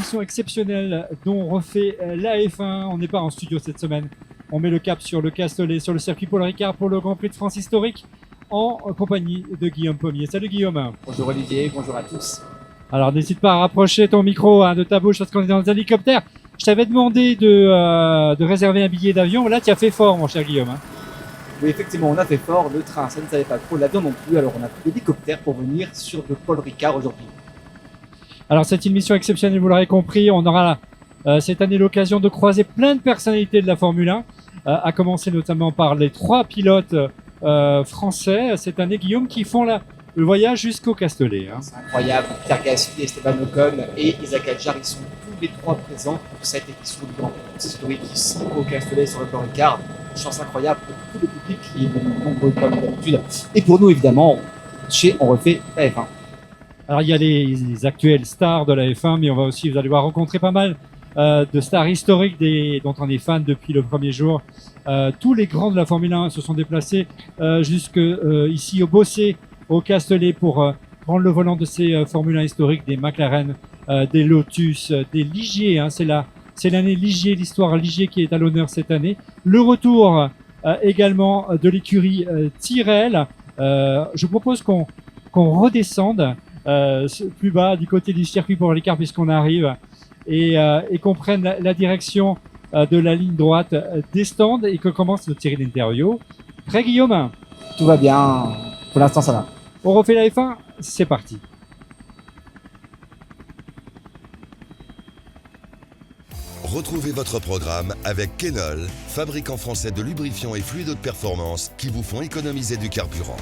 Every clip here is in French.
émission exceptionnelle dont on refait la F1. On n'est pas en studio cette semaine. On met le cap sur le Castellet, sur le circuit Paul Ricard pour le Grand Prix de France historique en compagnie de Guillaume Pommier. Salut Guillaume. Bonjour Olivier, bonjour à tous. Alors n'hésite pas à rapprocher ton micro de ta bouche parce qu'on est dans un hélicoptère. Je t'avais demandé de réserver un billet d'avion. Là, tu as fait fort, mon cher Guillaume. Oui, effectivement, on a fait fort. Le train, ça ne savait pas trop. L'avion non plus. Alors, on a pris l'hélicoptère pour venir sur le Paul Ricard aujourd'hui. Alors, c'est une mission exceptionnelle, vous l'aurez compris. On aura cette année l'occasion de croiser plein de personnalités de la Formule 1, à commencer notamment par les 3 pilotes français cette année, Guillaume, qui font le voyage jusqu'au Castellet. C'est incroyable. Pierre Gasly, Esteban Ocon et Isaac Hadjar, ils sont tous les 3 présents pour cette édition du Grand Prix historique ici au Castellet sur le Paul Ricard. Une chance incroyable pour tout le public qui est venu nombreux comme d'habitude. Et pour nous, évidemment, on refait la F1. Alors, il y a les actuels stars de la F1, mais on va aussi, vous allez voir, rencontrer pas mal de stars historiques dont on est fan depuis le premier jour. Tous les grands de la Formule 1 se sont déplacés jusque ici au Bossé, au Castellet, pour prendre le volant de ces Formule 1 historiques, des McLaren, des Lotus, des Ligier. C'est l'année Ligier, l'histoire Ligier qui est à l'honneur cette année. Le retour également de l'écurie Tyrrell. Je propose qu'on redescende plus bas du côté du circuit Paul Ricard puisqu'on arrive et qu'on prenne la direction de la ligne droite des stands et que commence le tiré d'interview. Prêt Guillaume? Tout va bien. Pour l'instant, ça va. On refait la F1, c'est parti. Retrouvez votre programme avec Kenol, fabricant français de lubrifiants et fluides de performance qui vous font économiser du carburant.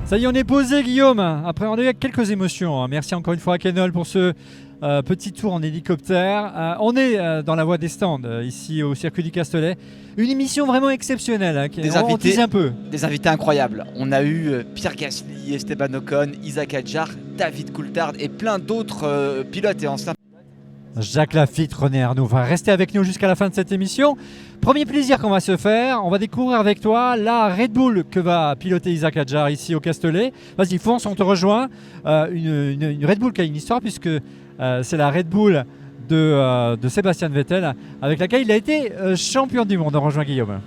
Ça y est, on est posé Guillaume. Après, on a eu quelques émotions. Merci encore une fois à Kenol pour ce petit tour en hélicoptère. On est dans la voie des stands, ici au circuit du Castellet. Une émission vraiment exceptionnelle. On tease un peu. Des invités incroyables. On a eu Pierre Gasly, Esteban Ocon, Isaac Hadjar, David Coulthard et plein d'autres pilotes et anciens. Jacques Lafitte, René Arnoux va rester avec nous jusqu'à la fin de cette émission. Premier plaisir qu'on va se faire, on va découvrir avec toi la Red Bull que va piloter Isaac Hadjar ici au Castellet. Vas-y, fonce, on te rejoint. Une Red Bull qui a une histoire puisque c'est la Red Bull de Sébastien Vettel avec laquelle il a été champion du monde. On rejoint Guillaume.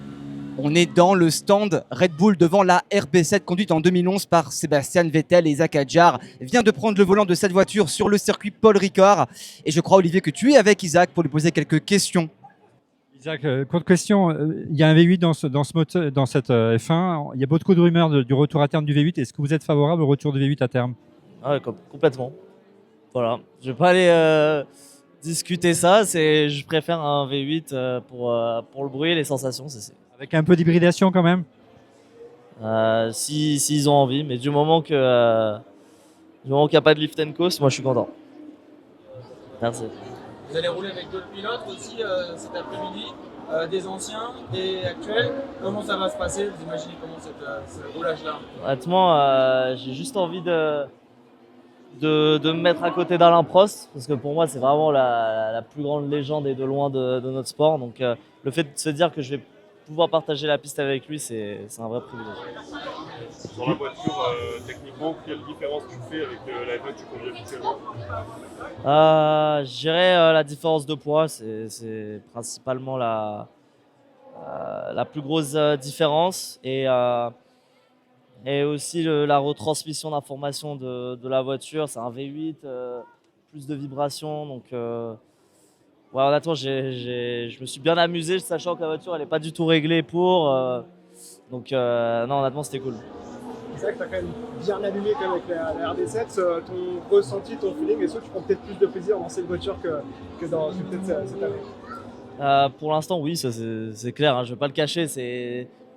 On est dans le stand Red Bull devant la RB7 conduite en 2011 par Sébastien Vettel et Isaac Hadjar. Vient de prendre le volant de cette voiture sur le circuit Paul Ricard. Et je crois, Olivier, que tu es avec Isaac pour lui poser quelques questions. Isaac, courte question. Il y a un V8 dans cette F1. Il y a beaucoup de rumeurs du retour à terme du V8. Est-ce que vous êtes favorable au retour du V8 à terme? Complètement. Voilà. Je ne vais pas aller discuter ça. Je préfère un V8 pour le bruit et les sensations. Avec un peu d'hybridation quand même? S'ils ont envie, mais du moment qu'il n'y a pas de lift and coast, moi je suis content. Merci. Vous allez rouler avec d'autres pilotes aussi cet après-midi, des anciens, des actuels. Comment ça va se passer? Vous imaginez comment ce roulage-là? Honnêtement, j'ai juste envie de me mettre à côté d'Alain Prost, parce que pour moi c'est vraiment la plus grande légende et de loin de notre sport. Donc le fait de se dire que je vais pouvoir partager la piste avec lui, c'est un vrai privilège. Sur la voiture, techniquement, quelle différence tu fais avec la F1 que tu conduis habituellement? Je dirais la différence de poids, c'est principalement la plus grosse différence et aussi la retransmission d'informations de la voiture. C'est un V8, plus de vibrations, donc ouais, honnêtement, je me suis bien amusé, sachant que la voiture elle n'est pas du tout réglée pour. Donc non, honnêtement, c'était cool. C'est vrai que tu as quand même bien allumé avec la RB7. Ton ressenti, ton feeling, est-ce que tu prends peut-être plus de plaisir dans cette voiture que dans peut-être cette année? Pour l'instant, oui, ça c'est clair. Hein, je ne vais pas le cacher.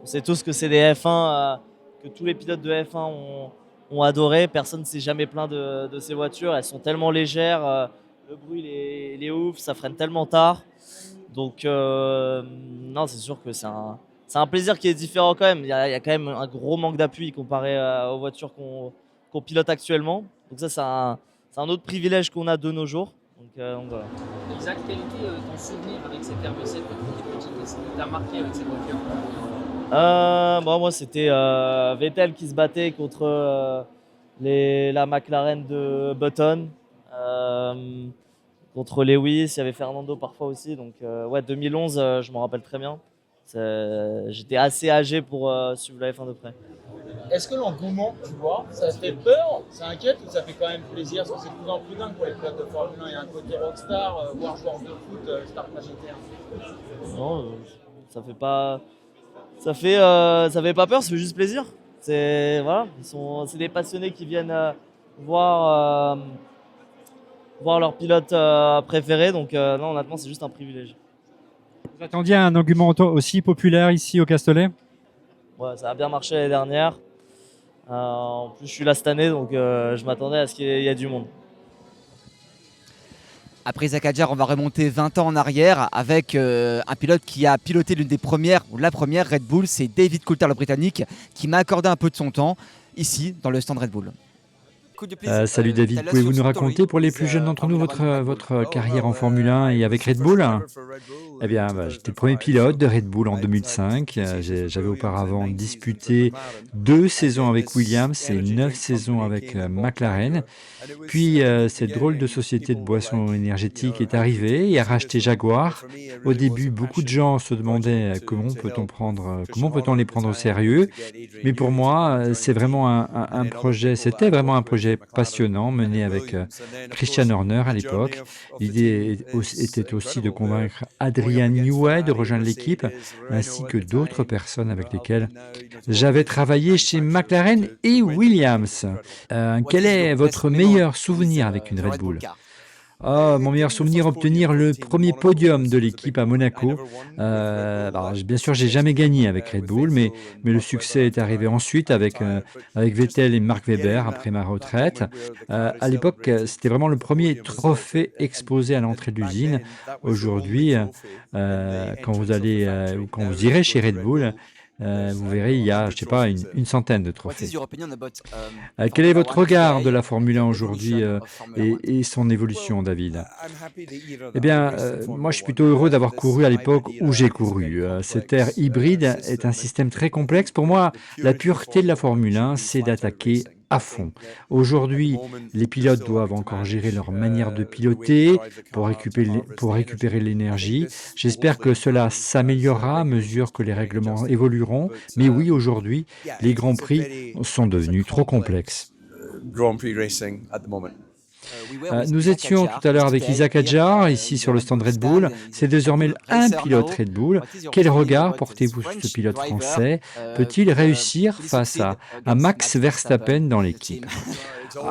On sait tous que c'est des F1, que tous les pilotes de F1 ont adoré. Personne ne s'est jamais plaint de ces voitures. Elles sont tellement légères. Le bruit il est ouf, ça freine tellement tard. Donc non, c'est sûr que c'est un plaisir qui est différent quand même. Il y a quand même un gros manque d'appui comparé aux voitures qu'on pilote actuellement. Donc ça, c'est un autre privilège qu'on a de nos jours. Donc voilà. Isaac, quel était ton souvenir avec cette RB7 quand tu étais petit? Qu'est-ce qui t'a marqué avec cette voiture? Moi, c'était Vettel qui se battait contre la McLaren de Button, contre Lewis, il y avait Fernando parfois aussi. Donc ouais, 2011, je m'en rappelle très bien. J'étais assez âgé pour suivre la F1 de près. Est-ce que l'engouement, tu vois, ça te fait peur, ça inquiète ou ça fait quand même plaisir? Parce que c'est de plus en plus dingue pour les pilotes de Formule 1. Il y a un côté rockstar, voire joueur de foot, star planétaire. Non, ça fait pas peur, ça fait juste plaisir. Voilà, c'est des passionnés qui viennent voir leur pilote préféré. Donc non, honnêtement, c'est juste un privilège. Vous attendiez un engouement aussi populaire ici au Castellet? Ouais, ça a bien marché l'année dernière. En plus, je suis là cette année, donc je m'attendais à ce qu'il y ait du monde. Après Isaac Hadjar, on va remonter 20 ans en arrière avec un pilote qui a piloté l'une des premières, ou la première Red Bull, c'est David Coulthard, le Britannique, qui m'a accordé un peu de son temps ici dans le stand Red Bull. Salut David, pouvez-vous nous raconter pour les plus jeunes d'entre nous votre carrière en Formule 1 et avec Red Bull? Eh bien, j'étais le premier pilote de Red Bull en 2005. J'avais auparavant disputé 2 saisons avec Williams et 9 saisons avec McLaren. Puis, cette drôle de société de boissons énergétiques est arrivée et a racheté Jaguar. Au début, beaucoup de gens se demandaient comment peut-on les prendre au sérieux. Mais pour moi, c'était vraiment un projet passionnant mené avec Christian Horner à l'époque. L'idée était aussi de convaincre Adrian Newey de rejoindre l'équipe, ainsi que d'autres personnes avec lesquelles j'avais travaillé chez McLaren et Williams. Quel est votre meilleur souvenir avec une Red Bull? Mon meilleur souvenir, obtenir le premier podium de l'équipe à Monaco. Bien sûr, j'ai jamais gagné avec Red Bull, mais le succès est arrivé ensuite avec Vettel et Mark Webber après ma retraite. À l'époque, c'était vraiment le premier trophée exposé à l'entrée de l'usine. Aujourd'hui, quand vous irez chez Red Bull, vous verrez, il y a, je sais pas, une centaine de trophées. Quel est votre regard de la Formule 1 aujourd'hui et son évolution, David? Eh bien, moi, je suis plutôt heureux d'avoir couru à l'époque où j'ai couru. Cette ère hybride est un système très complexe. Pour moi, la pureté de la Formule 1, c'est d'attaquer à fond. Aujourd'hui, les pilotes doivent encore gérer leur manière de piloter pour récupérer l'énergie. J'espère que cela s'améliorera à mesure que les règlements évolueront. Mais oui, aujourd'hui, les Grands Prix sont devenus trop complexes. Nous étions tout à l'heure avec Isaac Hadjar, ici sur le stand Red Bull. C'est désormais un pilote Red Bull. Quel regard portez-vous sur ce pilote français? Peut-il réussir face à Max Verstappen dans l'équipe?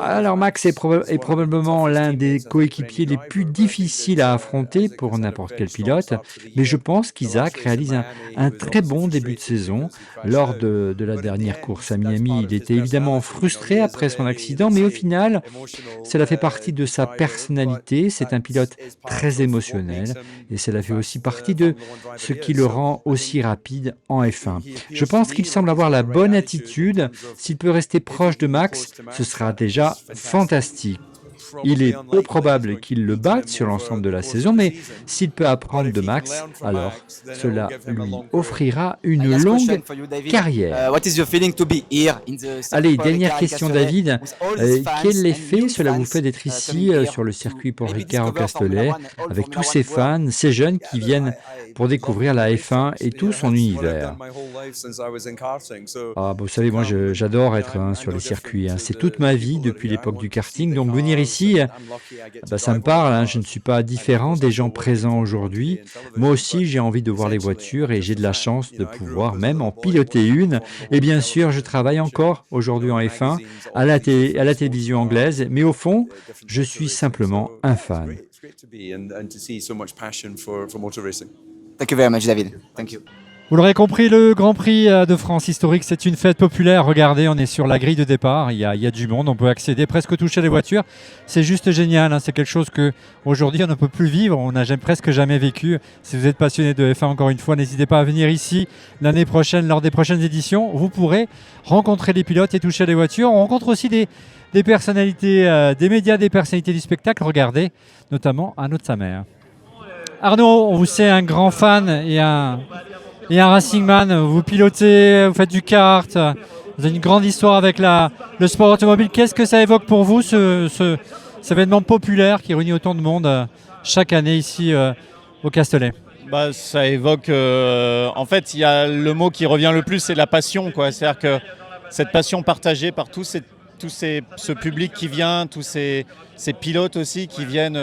Alors Max est probablement l'un des coéquipiers les plus difficiles à affronter pour n'importe quel pilote, mais je pense qu'Isaac réalise un très bon début de saison. Lors de la dernière course à Miami, il était évidemment frustré après son accident, mais au final, cela fait partie de sa personnalité. C'est un pilote très émotionnel et cela fait aussi partie de ce qui le rend aussi rapide en F1. Je pense qu'il semble avoir la bonne attitude. S'il peut rester proche de Max, ce sera déjà fantastique. Il est peu probable qu'il le batte sur l'ensemble de la saison, mais s'il peut apprendre de Max, alors cela lui offrira une longue carrière. Allez, dernière question David. Quel effet cela vous fait d'être ici sur le circuit Paul Ricard au Castellet, avec tous ces fans, ces jeunes qui viennent pour découvrir la F1 et tout son univers? Vous savez, moi j'adore être sur les circuits. C'est toute ma vie depuis l'époque du karting, donc venir ici, ça me parle. Je ne suis pas différent des gens présents aujourd'hui. Moi aussi, j'ai envie de voir les voitures et j'ai de la chance de pouvoir même en piloter une. Et bien sûr, je travaille encore aujourd'hui en F1 à la télévision anglaise, mais au fond, je suis simplement un fan. Thank you very much, David. Thank you. Vous l'aurez compris, le Grand Prix de France historique, c'est une fête populaire. Regardez, on est sur la grille de départ, il y a du monde, on peut accéder, presque toucher les voitures. C'est juste génial, c'est quelque chose qu'aujourd'hui on ne peut plus vivre, on n'a presque jamais vécu. Si vous êtes passionné de F1, encore une fois, n'hésitez pas à venir ici l'année prochaine, lors des prochaines éditions. Vous pourrez rencontrer les pilotes et toucher les voitures. On rencontre aussi des personnalités des médias, des personnalités du spectacle. Regardez, notamment Arnaud de Samer. Arnaud, on vous sait un grand fan et un Racing Man, vous pilotez, vous faites du kart. Vous avez une grande histoire avec le sport automobile. Qu'est-ce que ça évoque pour vous, cet événement populaire qui réunit autant de monde chaque année ici au Castellet? Ça évoque, en fait, il y a le mot qui revient le plus, c'est la passion, quoi. C'est-à-dire que cette passion partagée par ce public qui vient, tous ces pilotes aussi qui viennent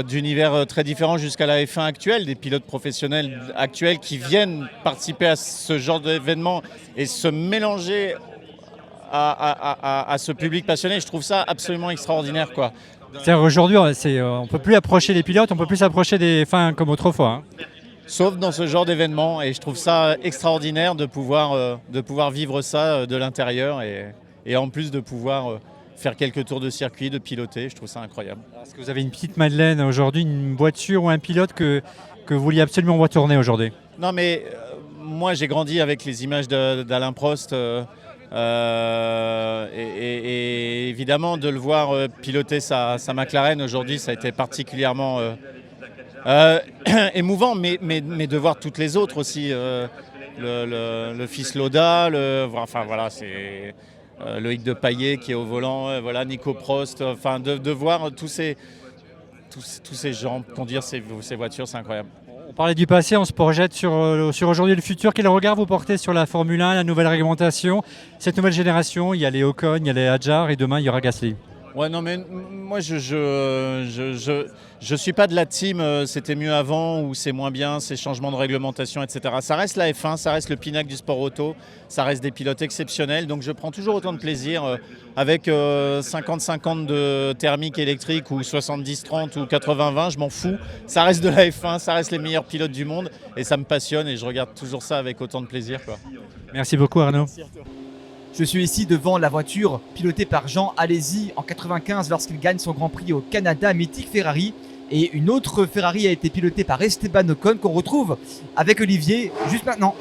d'univers très différents jusqu'à la F1 actuelle, des pilotes professionnels actuels qui viennent participer à ce genre d'événement et se mélanger à ce public passionné. Je trouve ça absolument extraordinaire, quoi. C'est-à-dire aujourd'hui, on ne peut plus approcher les pilotes, on ne peut plus s'approcher des fins comme autrefois. Sauf dans ce genre d'événement, et je trouve ça extraordinaire de pouvoir vivre ça de l'intérieur et en plus de pouvoir faire quelques tours de circuit, de piloter. Je trouve ça incroyable. Est-ce que vous avez une petite Madeleine aujourd'hui, une voiture ou un pilote que vous vouliez absolument voir tourner aujourd'hui? Non, mais moi j'ai grandi avec les images d'Alain Prost. Et évidemment de le voir piloter sa McLaren aujourd'hui, ça a été particulièrement émouvant, mais de voir toutes les autres aussi, le fils Lauda, enfin voilà, c'est Loïc de Paillet qui est au volant, voilà, Nico Prost, enfin de voir tous ces gens conduire ces voitures, c'est incroyable. On parlait du passé, on se projette sur aujourd'hui et le futur. Quel regard vous portez sur la Formule 1, la nouvelle réglementation, cette nouvelle génération? Il y a les Ocon, il y a les Hadjar et demain il y aura Gasly. Ouais, non, mais moi je suis pas de la team c'était mieux avant ou c'est moins bien, ces changements de réglementation, etc. Ça reste la F1, ça reste le pinacle du sport auto, ça reste des pilotes exceptionnels. Donc je prends toujours autant de plaisir avec 50-50 de thermique électrique ou 70-30 ou 80-20, je m'en fous. Ça reste de la F1, ça reste les meilleurs pilotes du monde et ça me passionne et je regarde toujours ça avec autant de plaisir, quoi. Merci beaucoup, Arnaud. Je suis ici devant la voiture pilotée par Jean Alesi en 95 lorsqu'il gagne son Grand Prix au Canada, mythique Ferrari. Et une autre Ferrari a été pilotée par Esteban Ocon qu'on retrouve avec Olivier juste maintenant.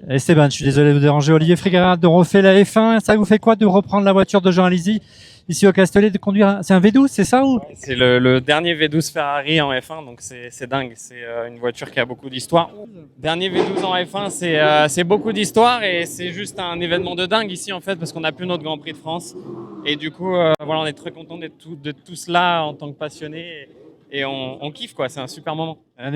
Esteban, je suis désolé de vous déranger. Olivier Frigara de refait la F1. Ça vous fait quoi de reprendre la voiture de Jean Alesi ici au Castellet, de conduire c'est un V12, c'est ça ou... C'est le dernier V12 Ferrari en F1, donc c'est dingue. C'est une voiture qui a beaucoup d'histoire. Dernier V12 en F1, c'est beaucoup d'histoire et c'est juste un événement de dingue ici en fait, parce qu'on n'a plus notre Grand Prix de France. Et du coup, voilà, on est très content d'être tous là en tant que passionnés. Et on kiffe, quoi. C'est un super moment. Un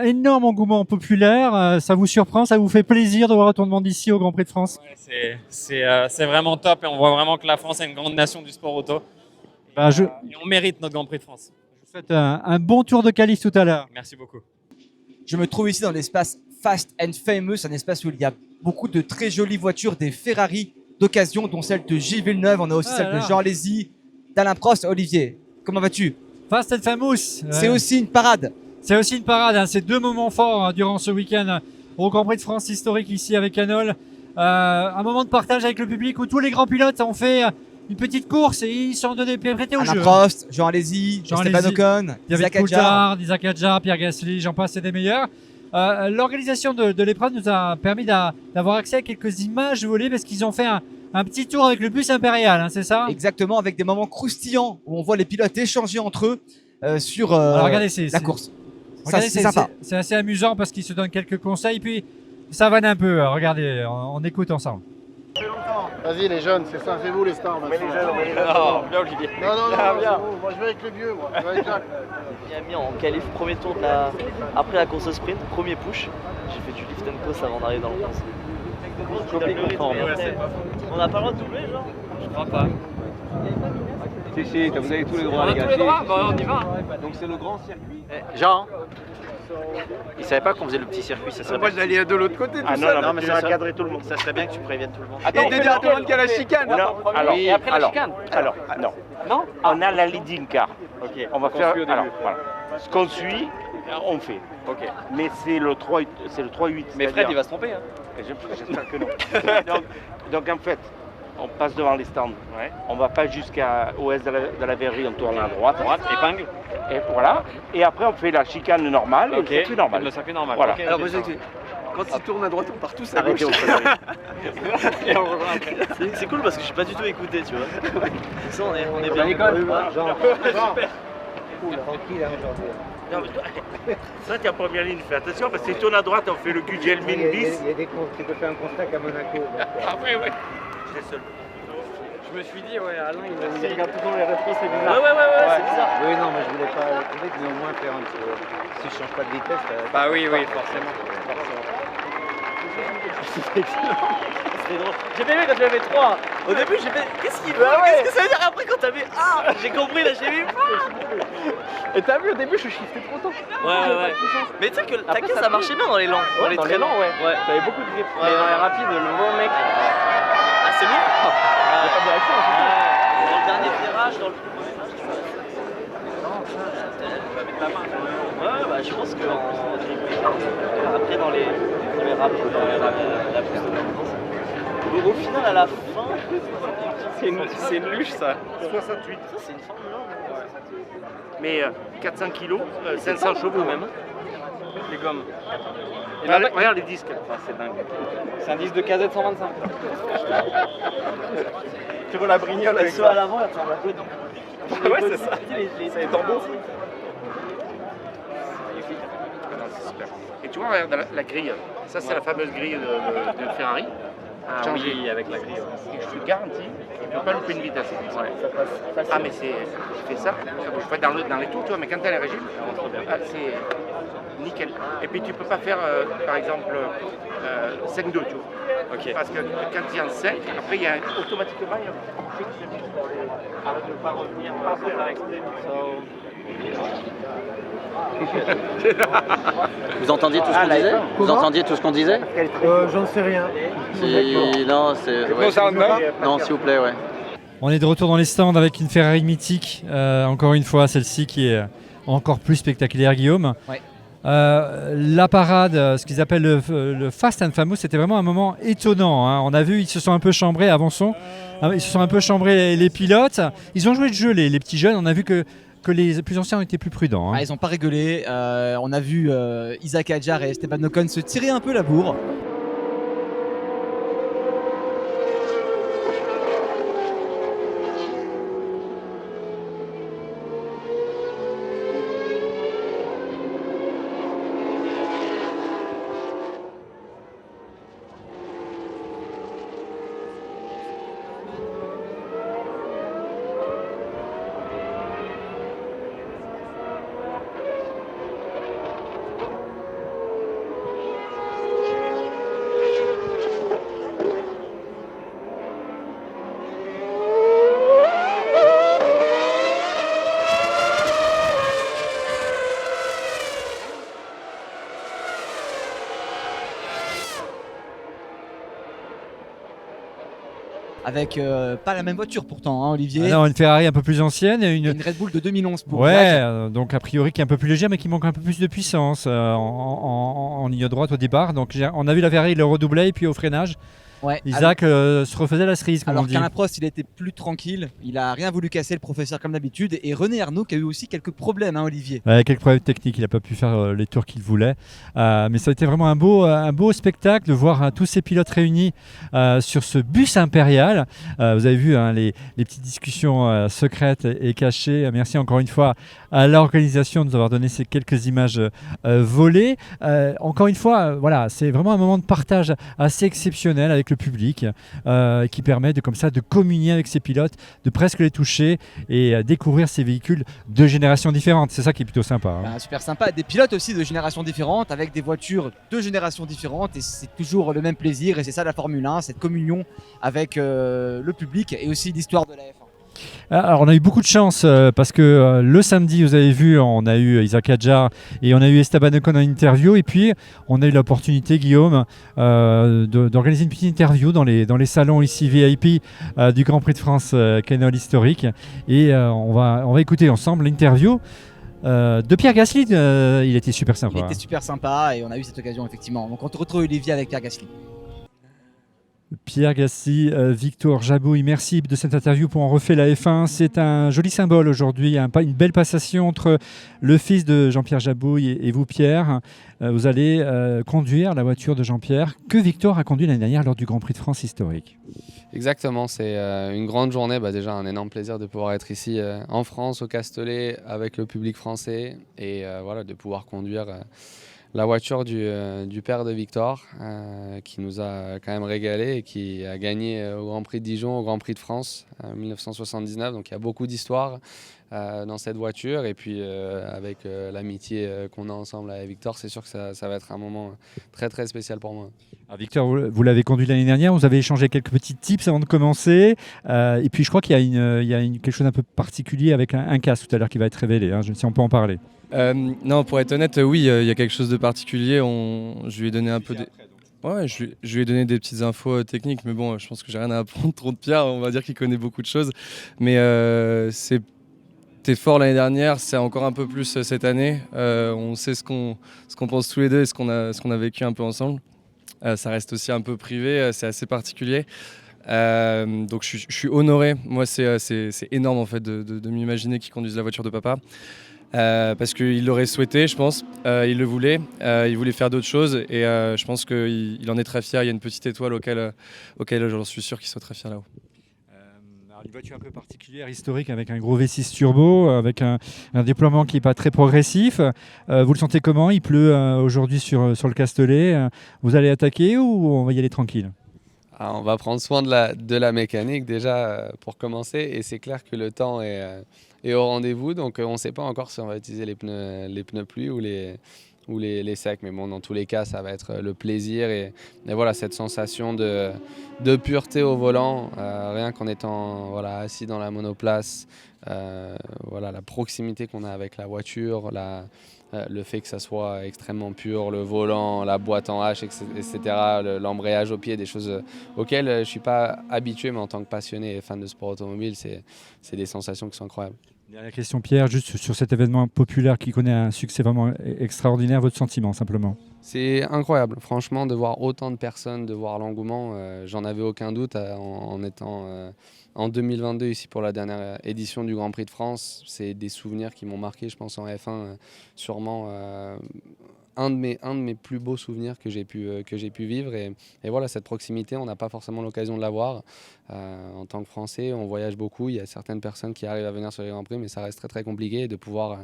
énorme engouement populaire. Ça vous surprend? Ça vous fait plaisir de voir autant de monde ici au Grand Prix de France? Ouais, c'est vraiment top et on voit vraiment que la France est une grande nation du sport auto. Et on mérite notre Grand Prix de France. Je vous souhaite un bon tour de qualif tout à l'heure. Merci beaucoup. Je me trouve ici dans l'espace Fast and Famous, un espace où il y a beaucoup de très jolies voitures, des Ferrari d'occasion, dont celle de Gilles Villeneuve. On a aussi celle de Jean Alesi, d'Alain Prost. Olivier, comment vas-tu? Fast and Famous. C'est aussi une parade. C'est aussi une parade. Hein. C'est deux moments forts durant ce week-end au Grand Prix de France historique ici avec Canol. Un moment de partage avec le public où tous les grands pilotes ont fait une petite course et ils sont prêtés au jeu. Alain Prost, Jean Alesi, Esteban Ocon, Isaac Hadjar, Pierre Gasly, j'en passe, c'est des meilleurs. L'organisation de l'épreuve nous a permis d'avoir accès à quelques images volées parce qu'ils ont fait un petit tour avec le bus impérial, hein, c'est ça? Exactement, avec des moments croustillants où on voit les pilotes échanger entre eux sur Alors, regardez, la course. Regardez, c'est sympa. C'est assez amusant parce qu'ils se donnent quelques conseils, puis ça vanne un peu. Regardez, on écoute ensemble. Vas-y les jeunes, c'est ça, c'est vous les stars. Mais les jeunes, non, bien Olivier. Non, moi je vais avec les vieux, moi. Je vais avec Jacques. Il a mis en qualif premier tour après la course sprint, premier push. J'ai fait du lift and coast avant d'arriver dans le course. On n'a pas le droit de doubler, genre? Je crois pas. Si, vous avez tous les droits, les gars. Tous les droits, on y va. Donc c'est le grand circuit. Jean, il savait pas qu'on faisait le petit circuit, ça serait Moi j'allais de l'autre côté. Ah non, mais ça va cadrer tout le monde. Ça serait bien que tu préviennes tout le monde. Attends, et de dire à tout le monde qu'il y a la chicane. Non, alors, et après la chicane. Alors, non. Non? On a la leading car. Ok. On va faire. Alors, voilà. Ce qu'on suit, on fait. Ok. Mais c'est le 3-8. Mais Fred, il va se tromper, hein? J'espère que non. donc en fait, on passe devant les stands. Ouais. On va pas jusqu'au est de la verrerie, on tourne à droite. Épingle. Et voilà. Et après, on fait la chicane normale, Ok. le circuit normal. Le circuit normal. Voilà. Okay, Alors moi j'explique. Quand il tourne à droite, on part tous à Arrêtez gauche. Et on rejoint après. C'est cool parce que je suis pas du tout écouté, tu vois. Ça, on est bien. l'école. Monaco, là. Tranquille, hein, aujourd'hui. Non, mais toi, tu es en première ligne, fais attention parce que si tu tournes à droite, on fait le Gugelmin bis. Il y a des comptes, tu peux faire un constat qu'à Monaco. Ah ouais, ouais. J'étais seul. Je me suis dit, ouais, Alain, il regarde toujours les réponses, c'est bizarre. Ouais, c'est bizarre. Oui, non, mais je voulais pas le trouver, mais au moins faire un petit peu. Si je change pas de vitesse. Bah oui, forcément. C'était drôle. J'ai bien aimé quand tu avais 3. Au début, j'ai fait qu'est-ce qu'il veut? Qu'est-ce que ça veut dire après quand t'avais j'ai compris là, j'ai vu. Et t'as vu au début, je shiftais trop tôt. Ouais. Mais tu sais que ta caisse ça marchait bien dans les lents. Dans les lents, ouais. T'avais beaucoup de grip. Mais dans les rapides, le nouveau mec. Ah, c'est lourd. Il n'y a pas de direction, Dans le dernier virage, dans le premier virage, tu vois. Non, ça, avec la main. Ouais, bah je pense que après dans les rapides, la prise de maintenance. Au final, à la fin, c'est une luche ça. 68. Ça, c'est une Formule 1. Mais 400 kg, 500 chevaux même. Les gommes. Regarde les disques. C'est dingue. C'est un disque de KZ 125. Tu vois la brignole avec ça à l'avant, elle ressemble à quoi? Ouais, c'est ça. C'est les tambours. Et tu vois, regarde la grille. Ça, c'est la fameuse grille de Ferrari. Ah oui, avec la grille. Et je te garantis, tu ne peux pas louper une vitesse. Ah, mais tu fais ça, je fais dans les tours, tu vois, mais quand tu as les régimes, c'est nickel. Et puis tu peux pas faire, par exemple, 5-2, tu vois. Ok. Parce que quand tu es en 5, après, il y a automatiquement, il y a un truc qui fait pour arrête de ne pas revenir avec Vous entendiez tout ce qu'on disait? Vous entendiez tout ce qu'on disait? J'en sais rien. Non, c'est... Non, s'il vous plaît, ouais. On est de retour dans les stands avec une Ferrari mythique, encore une fois, celle-ci qui est encore plus spectaculaire, Guillaume. Ouais. La parade, ce qu'ils appellent le Fast and Famous, c'était vraiment un moment étonnant, hein. On a vu, ils se sont un peu chambrés, avançons, ils se sont un peu chambrés les pilotes. Ils ont joué le jeu, les petits jeunes. On a vu que les plus anciens ont été plus prudents, hein. Ils n'ont pas rigolé. On a vu Isaac Hadjar et Esteban Ocon se tirer un peu la bourre. Avec pas la même voiture pourtant, hein, Olivier. Non, une Ferrari un peu plus ancienne et une Red Bull de 2011 pour donc a priori qui est un peu plus légère mais qui manque un peu plus de puissance en ligne droite au départ. Donc on a vu la Ferrari le redoubler et puis au freinage. Ouais, Isaac se refaisait la cerise, comme on dit. Alors qu'Alain Prost, il était plus tranquille, il a rien voulu casser le professeur comme d'habitude, et René Arnoux qui a eu aussi quelques problèmes, hein, Olivier. Ouais, quelques problèmes techniques, il n'a pas pu faire les tours qu'il voulait, mais ça a été vraiment un beau spectacle de voir tous ces pilotes réunis sur ce bus impérial. Vous avez vu les petites discussions secrètes et cachées. Merci encore une fois à l'organisation de nous avoir donné ces quelques images volées. Encore une fois, voilà, c'est vraiment un moment de partage assez exceptionnel avec le public qui permet comme ça de communier avec ces pilotes, de presque les toucher et découvrir ces véhicules de générations différentes. C'est ça qui est plutôt sympa, hein. Super sympa. Des pilotes aussi de générations différentes avec des voitures de générations différentes, et c'est toujours le même plaisir, et c'est ça la Formule 1, cette communion avec le public et aussi l'histoire de la F1. Alors on a eu beaucoup de chance parce que le samedi, vous avez vu, on a eu Isaac Hadjar et on a eu Esteban Ocon en interview, et puis on a eu l'opportunité, Guillaume, d'organiser une petite interview dans les salons ici VIP du Grand Prix de France Canal historique, et on va écouter ensemble l'interview de Pierre Gasly. Il était super sympa. Il était super sympa et on a eu cette occasion effectivement. Donc on te retrouve, Olivier, avec Pierre Gasly. Pierre Gasly, Victor Jabouille, merci de cette interview pour On refait la F1. C'est un joli symbole aujourd'hui, une belle passation entre le fils de Jean-Pierre Jabouille et vous, Pierre. Vous allez conduire la voiture de Jean-Pierre que Victor a conduit l'année dernière lors du Grand Prix de France historique. Exactement, c'est une grande journée. Déjà un énorme plaisir de pouvoir être ici en France, au Castellet, avec le public français et voilà, de pouvoir conduire la voiture du père de Victor, qui nous a quand même régalé et qui a gagné au Grand Prix de Dijon, au Grand Prix de France en 1979. Donc il y a beaucoup d'histoires dans cette voiture. Et puis avec l'amitié qu'on a ensemble avec Victor, c'est sûr que ça va être un moment très très spécial pour moi. Alors Victor, vous l'avez conduit l'année dernière, vous avez échangé quelques petits tips avant de commencer. Et puis je crois qu'il y a quelque chose d'un peu particulier avec un casque tout à l'heure qui va être révélé. Je ne sais si on peut en parler. Non, pour être honnête, oui, il y a quelque chose de particulier. Je lui ai donné un peu je lui ai donné des petites infos techniques, mais bon, je pense que j'ai rien à apprendre trop de Pierre. On va dire qu'il connaît beaucoup de choses, mais c'était fort l'année dernière, c'est encore un peu plus cette année. On sait ce qu'on pense tous les deux et ce qu'on a vécu un peu ensemble. Ça reste aussi un peu privé, c'est assez particulier. Donc je suis honoré. Moi, c'est énorme en fait de m'imaginer qu'il conduise la voiture de papa. Parce qu'il l'aurait souhaité, je pense. Il le voulait. Il voulait faire d'autres choses et je pense qu'il en est très fier. Il y a une petite étoile auquel j'en suis sûr qu'il soit très fier là-haut. Alors, une voiture un peu particulière, historique, avec un gros V6 turbo, avec un déploiement qui n'est pas très progressif. Vous le sentez comment ? Il pleut aujourd'hui sur le Castellet. Vous allez attaquer ou on va y aller tranquille ? On va prendre soin de la mécanique déjà pour commencer. Et c'est clair que le temps est au rendez-vous. Donc on ne sait pas encore si on va utiliser les pneus pluie ou les secs. Mais bon, dans tous les cas, ça va être le plaisir. Et voilà, cette sensation de pureté au volant, rien qu'en étant assis dans la monoplace. La proximité qu'on a avec la voiture, le fait que ça soit extrêmement pur, le volant, la boîte en H, etc., l'embrayage au pied, des choses auxquelles je ne suis pas habitué, mais en tant que passionné et fan de sport automobile, c'est des sensations qui sont incroyables. Dernière question Pierre, juste sur cet événement populaire qui connaît un succès vraiment extraordinaire, votre sentiment simplement ? C'est incroyable, franchement, de voir autant de personnes, de voir l'engouement. J'en avais aucun doute en étant en 2022 ici pour la dernière édition du Grand Prix de France. C'est des souvenirs qui m'ont marqué, je pense, en F1, sûrement un de mes plus beaux souvenirs que j'ai pu vivre. Et voilà, cette proximité, on n'a pas forcément l'occasion de l'avoir. En tant que Français, on voyage beaucoup. Il y a certaines personnes qui arrivent à venir sur les Grands Prix, mais ça reste très très compliqué de pouvoir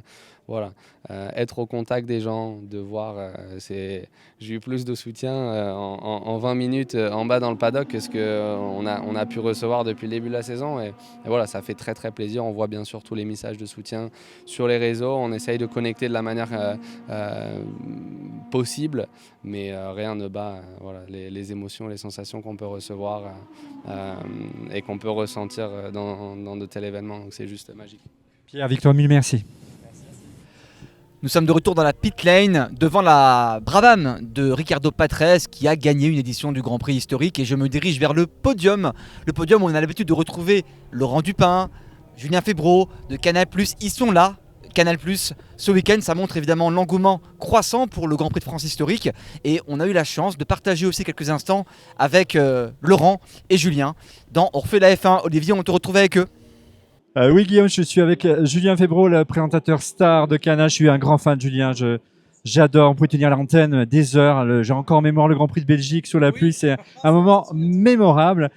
être au contact des gens, de voir. J'ai eu plus de soutien en 20 minutes en bas dans le paddock que ce qu'on a pu recevoir depuis le début de la saison. Et voilà, ça fait très très plaisir. On voit bien sûr tous les messages de soutien sur les réseaux. On essaye de connecter de la manière possible, mais rien ne bat les émotions, les sensations qu'on peut recevoir et qu'on peut ressentir dans de tels événements. Donc c'est juste magique. Pierre, Victor, mille merci. Nous sommes de retour dans la pit lane devant la Brabham de Ricardo Patrese qui a gagné une édition du Grand Prix historique et je me dirige vers le podium. Le podium où on a l'habitude de retrouver Laurent Dupin, Julien Febvreau de Canal+. Ils sont là, Canal+. Ce week-end, ça montre évidemment l'engouement croissant pour le Grand Prix de France historique et on a eu la chance de partager aussi quelques instants avec Laurent et Julien dans On refait la F1. Olivier, on te retrouve avec eux. Oui Guillaume, je suis avec Julien Febvreau, le présentateur star de Canal+. Je suis un grand fan de Julien, j'adore, on peut tenir l'antenne des heures. J'ai encore en mémoire le Grand Prix de Belgique sous la pluie, c'est un moment mémorable.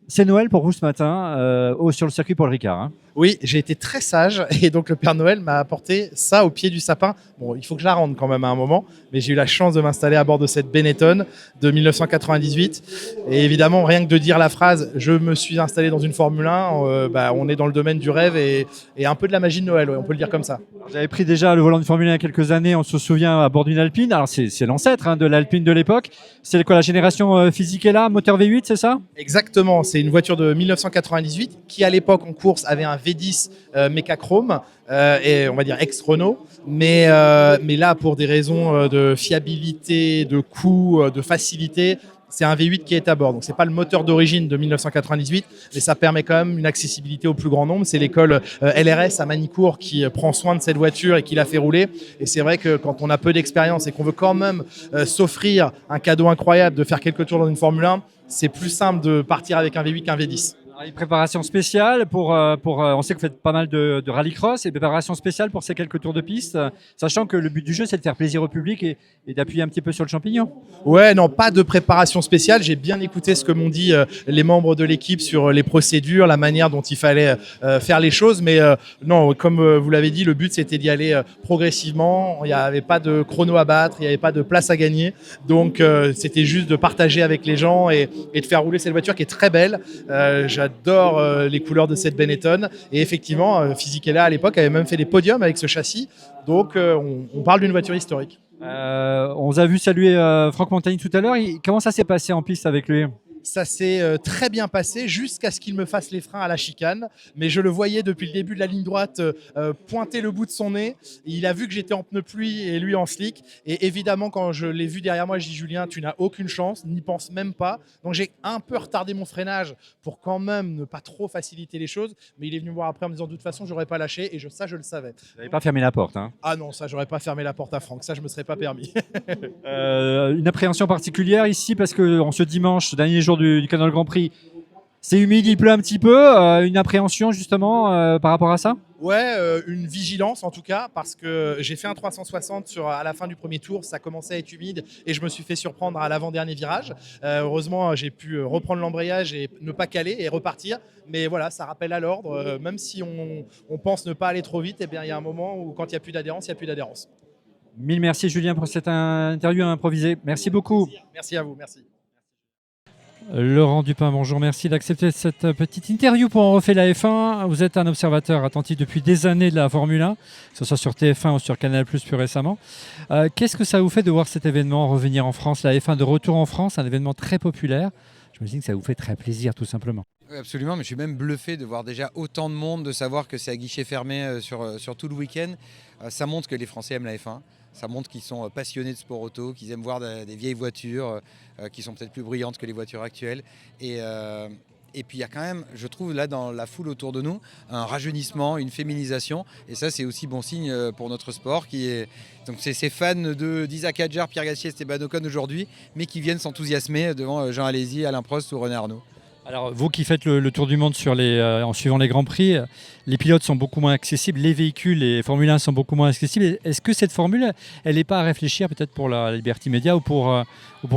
C'est Noël pour vous ce matin sur le circuit Paul Ricard. Hein. Oui, j'ai été très sage et donc le Père Noël m'a apporté ça au pied du sapin. Bon, il faut que je la rende quand même à un moment, mais j'ai eu la chance de m'installer à bord de cette Benetton de 1998. Et évidemment, rien que de dire la phrase « je me suis installé dans une Formule 1 », on est dans le domaine du rêve et un peu de la magie de Noël, ouais, on peut le dire comme ça. J'avais pris déjà le volant de Formule 1 il y a quelques années, on se souvient, à bord d'une Alpine. Alors c'est l'ancêtre de l'Alpine de l'époque. C'est quoi la génération physique est là, moteur V8, c'est ça ? Exactement, c'est une voiture de 1998 qui à l'époque en course avait un V10 Mecachrome et on va dire ex-Renault, mais là pour des raisons de fiabilité, de coût, de facilité, c'est un V8 qui est à bord. Donc c'est pas le moteur d'origine de 1998, mais ça permet quand même une accessibilité au plus grand nombre. C'est l'école LRS à Manicourt qui prend soin de cette voiture et qui la fait rouler. Et c'est vrai que quand on a peu d'expérience et qu'on veut quand même s'offrir un cadeau incroyable de faire quelques tours dans une Formule 1, c'est plus simple de partir avec un V8 qu'un V10. Alors, une préparation spéciale on sait que vous faites pas mal de rallycross et préparation spéciale pour ces quelques tours de piste, sachant que le but du jeu c'est de faire plaisir au public et d'appuyer un petit peu sur le champignon. Ouais, non, pas de préparation spéciale. J'ai bien écouté ce que m'ont dit les membres de l'équipe sur les procédures, la manière dont il fallait faire les choses. Mais non, comme vous l'avez dit, le but c'était d'y aller progressivement. Il n'y avait pas de chrono à battre, il n'y avait pas de place à gagner. Donc c'était juste de partager avec les gens et de faire rouler cette voiture qui est très belle. J'adore les couleurs de cette Benetton. Et effectivement, Fisichella à l'époque avait même fait des podiums avec ce châssis. Donc on parle d'une voiture historique. On vous a vu saluer Franck Montagny tout à l'heure. Comment ça s'est passé en piste avec lui ? Ça s'est très bien passé jusqu'à ce qu'il me fasse les freins à la chicane. Mais je le voyais depuis le début de la ligne droite pointer le bout de son nez. Il a vu que j'étais en pneu pluie et lui en slick. Et évidemment, quand je l'ai vu derrière moi, je dis Julien, tu n'as aucune chance, n'y pense même pas. Donc j'ai un peu retardé mon freinage pour quand même ne pas trop faciliter les choses. Mais il est venu me voir après en me disant de toute façon, j'aurais pas lâché. Et ça, je le savais. Vous n'avez pas fermé la porte, hein ? Ah non, ça, j'aurais pas fermé la porte à Franck. Ça, je me serais pas permis. Une appréhension particulière ici parce que ce dimanche, dernier jour du Canal Grand Prix, c'est humide, il pleut un petit peu. Une appréhension justement par rapport à ça ? Ouais, une vigilance en tout cas, parce que j'ai fait un 360 à la fin du premier tour, ça commençait à être humide et je me suis fait surprendre à l'avant-dernier virage. Heureusement, j'ai pu reprendre l'embrayage et ne pas caler et repartir. Mais voilà, ça rappelle à l'ordre. Même si on pense ne pas aller trop vite, eh bien, il y a un moment où quand il n'y a plus d'adhérence, il n'y a plus d'adhérence. Mille merci Julien pour cette interview improvisée. Merci beaucoup. Merci à vous, merci. Laurent Dupin, bonjour, merci d'accepter cette petite interview pour On refait la F1. Vous êtes un observateur attentif depuis des années de la Formule 1, que ce soit sur TF1 ou sur Canal+, plus récemment. Qu'est-ce que ça vous fait de voir cet événement revenir en France, la F1 de retour en France, un événement très populaire ? J'imagine que ça vous fait très plaisir, tout simplement. Oui, absolument, mais je suis même bluffé de voir déjà autant de monde, de savoir que c'est à guichet fermé sur tout le week-end. Ça montre que les Français aiment la F1. Ça montre qu'ils sont passionnés de sport auto, qu'ils aiment voir des vieilles voitures qui sont peut-être plus brillantes que les voitures actuelles. Et puis il y a quand même, je trouve là dans la foule autour de nous, un rajeunissement, une féminisation. Et ça c'est aussi bon signe pour notre sport. Donc c'est ces fans d'Isaac Hadjar, Pierre Gasly, Esteban Ocon aujourd'hui, mais qui viennent s'enthousiasmer devant Jean Alesi, Alain Prost ou René Arnoux. Alors vous qui faites le tour du monde en suivant les Grands Prix, les pilotes sont beaucoup moins accessibles, les véhicules, les Formule 1 sont beaucoup moins accessibles. Est-ce que cette formule, elle n'est pas à réfléchir peut-être pour la Liberty Media ou pour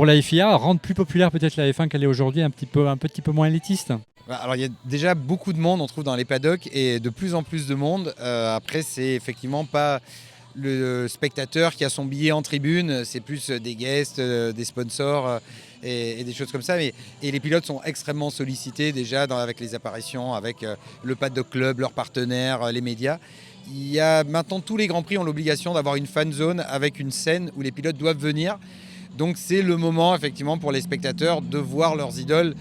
la FIA, à rendre plus populaire peut-être la F1 qu'elle est aujourd'hui, un petit peu moins élitiste ? Alors il y a déjà beaucoup de monde, on trouve dans les paddocks, et de plus en plus de monde. Après c'est effectivement pas le spectateur qui a son billet en tribune, c'est plus des guests, des sponsors et des choses comme ça. Et les pilotes sont extrêmement sollicités déjà avec les apparitions, avec le paddock club, leurs partenaires, les médias. Il y a maintenant tous les Grands Prix ont l'obligation d'avoir une fan zone avec une scène où les pilotes doivent venir. Donc c'est le moment effectivement pour les spectateurs de voir leurs idoles.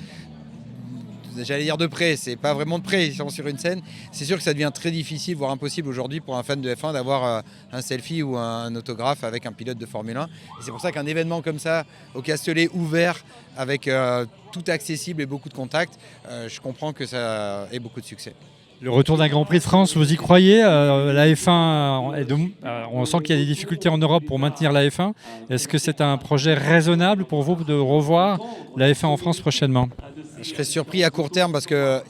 J'allais dire de près, c'est pas vraiment de près, ils sont sur une scène. C'est sûr que ça devient très difficile, voire impossible aujourd'hui pour un fan de F1 d'avoir un selfie ou un autographe avec un pilote de Formule 1. Et c'est pour ça qu'un événement comme ça, au Castellet, ouvert, avec tout accessible et beaucoup de contacts, je comprends que ça ait beaucoup de succès. Le retour d'un Grand Prix de France, vous y croyez ? La F1, on sent qu'il y a des difficultés en Europe pour maintenir la F1. Est-ce que c'est un projet raisonnable pour vous de revoir la F1 en France prochainement ? Je serais surpris à court terme parce que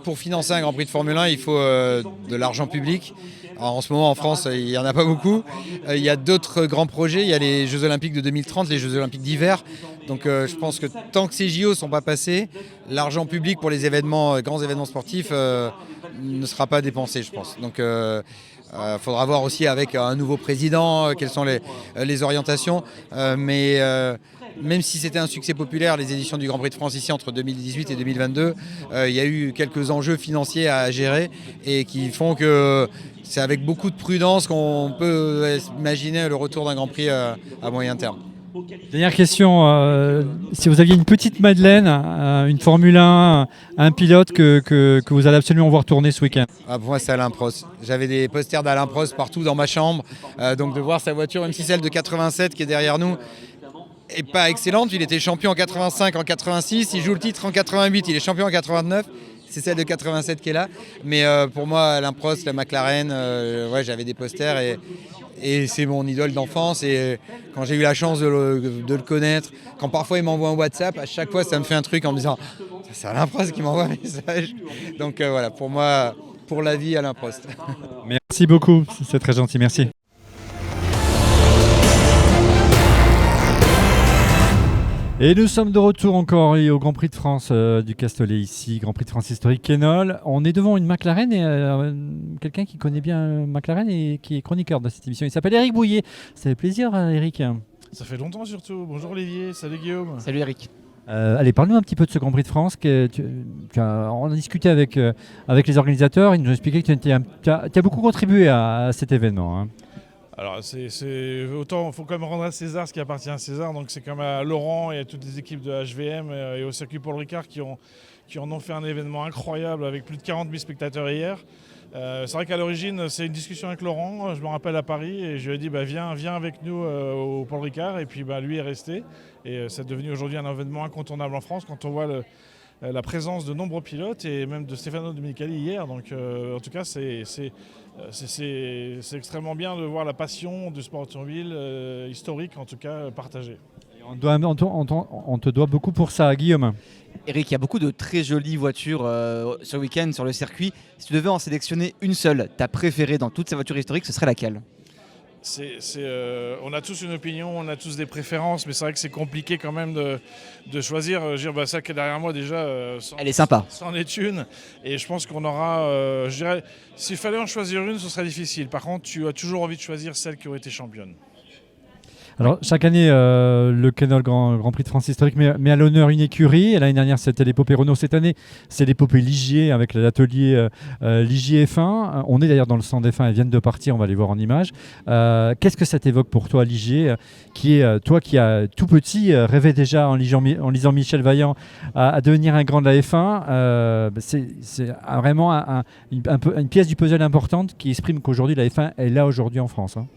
pour financer un Grand Prix de Formule 1, il faut de l'argent public. Alors, en ce moment, en France, il n'y en a pas beaucoup. Il y a d'autres grands projets. Il y a les Jeux Olympiques de 2030, les Jeux Olympiques d'hiver. Donc je pense que tant que ces JO ne sont pas passés, l'argent public pour les grands événements sportifs ne sera pas dépensé, je pense. Donc faudra voir aussi avec un nouveau président quelles sont les orientations. Mais même si c'était un succès populaire, les éditions du Grand Prix de France ici entre 2018 et 2022, il y a eu quelques enjeux financiers à gérer et qui font que c'est avec beaucoup de prudence qu'on peut imaginer le retour d'un Grand Prix à moyen terme. Dernière question, si vous aviez une petite Madeleine, une Formule 1, un pilote que vous allez absolument voir tourner ce week-end. Pour moi c'est Alain Prost. J'avais des posters d'Alain Prost partout dans ma chambre, donc de voir sa voiture, même si celle de 87 qui est derrière nous, est pas excellente. Il était champion en 85, en 86, il joue le titre en 88, il est champion en 89. c'est celle de 87 qui est là. Mais pour moi, Alain Prost, la McLaren, ouais, j'avais des posters et c'est mon idole d'enfance. Et quand j'ai eu la chance de le connaître, quand parfois il m'envoie un WhatsApp, à chaque fois ça me fait un truc en me disant c'est Alain Prost qui m'envoie un message. Donc voilà, pour moi, pour la vie, Alain Prost. Merci beaucoup, c'est très gentil, merci. Et nous sommes de retour encore au Grand Prix de France du Castellet ici, Grand Prix de France historique Queynol. On est devant une McLaren et quelqu'un qui connaît bien McLaren et qui est chroniqueur de cette émission. Il s'appelle Eric Bouillet. Ça fait plaisir, Eric. Ça fait longtemps surtout. Bonjour Olivier, salut Guillaume. Salut Eric. Allez, parle-nous un petit peu de ce Grand Prix de France. On a discuté avec les organisateurs. Ils nous ont expliqué que tu as beaucoup contribué à cet événement. Hein. Alors, autant il faut quand même rendre à César ce qui appartient à César. Donc, c'est quand même à Laurent et à toutes les équipes de HVM et au circuit Paul Ricard qui en ont fait un événement incroyable avec plus de 40 000 spectateurs hier. C'est vrai qu'à l'origine, c'est une discussion avec Laurent. Je me rappelle à Paris et je lui ai dit viens avec nous au Paul Ricard. Et puis lui est resté. Et c'est devenu aujourd'hui un événement incontournable en France quand on voit la présence de nombreux pilotes et même de Stefano Domenicali hier. Donc, en tout cas, c'est extrêmement bien de voir la passion du sport automobile historique, en tout cas partagée. On te doit beaucoup pour ça, Guillaume. Eric, il y a beaucoup de très jolies voitures ce week-end sur le circuit. Si tu devais en sélectionner une seule, ta préférée dans toutes ces voitures historiques, ce serait laquelle ? On a tous une opinion, on a tous des préférences, mais c'est vrai que c'est compliqué quand même de choisir. Celle qui est derrière moi déjà, elle est sympa. C'en est une. Et je pense qu'on aura, je dirais, s'il fallait en choisir une, ce serait difficile. Par contre, tu as toujours envie de choisir celle qui aurait été championne. Alors, chaque année, le Queynol Grand Prix de France historique met à l'honneur une écurie. L'année dernière, c'était l'épopée Renault. Cette année, c'est l'épopée Ligier avec l'atelier Ligier F1. On est d'ailleurs dans le stand F1. Elles viennent de partir. On va les voir en images. Qu'est-ce que ça t'évoque pour toi, Ligier, toi qui as tout petit rêvé déjà en lisant Michel Vaillant à devenir un grand de la F1. C'est vraiment une pièce du puzzle importante qui exprime qu'aujourd'hui, la F1 est là aujourd'hui en France. Hein.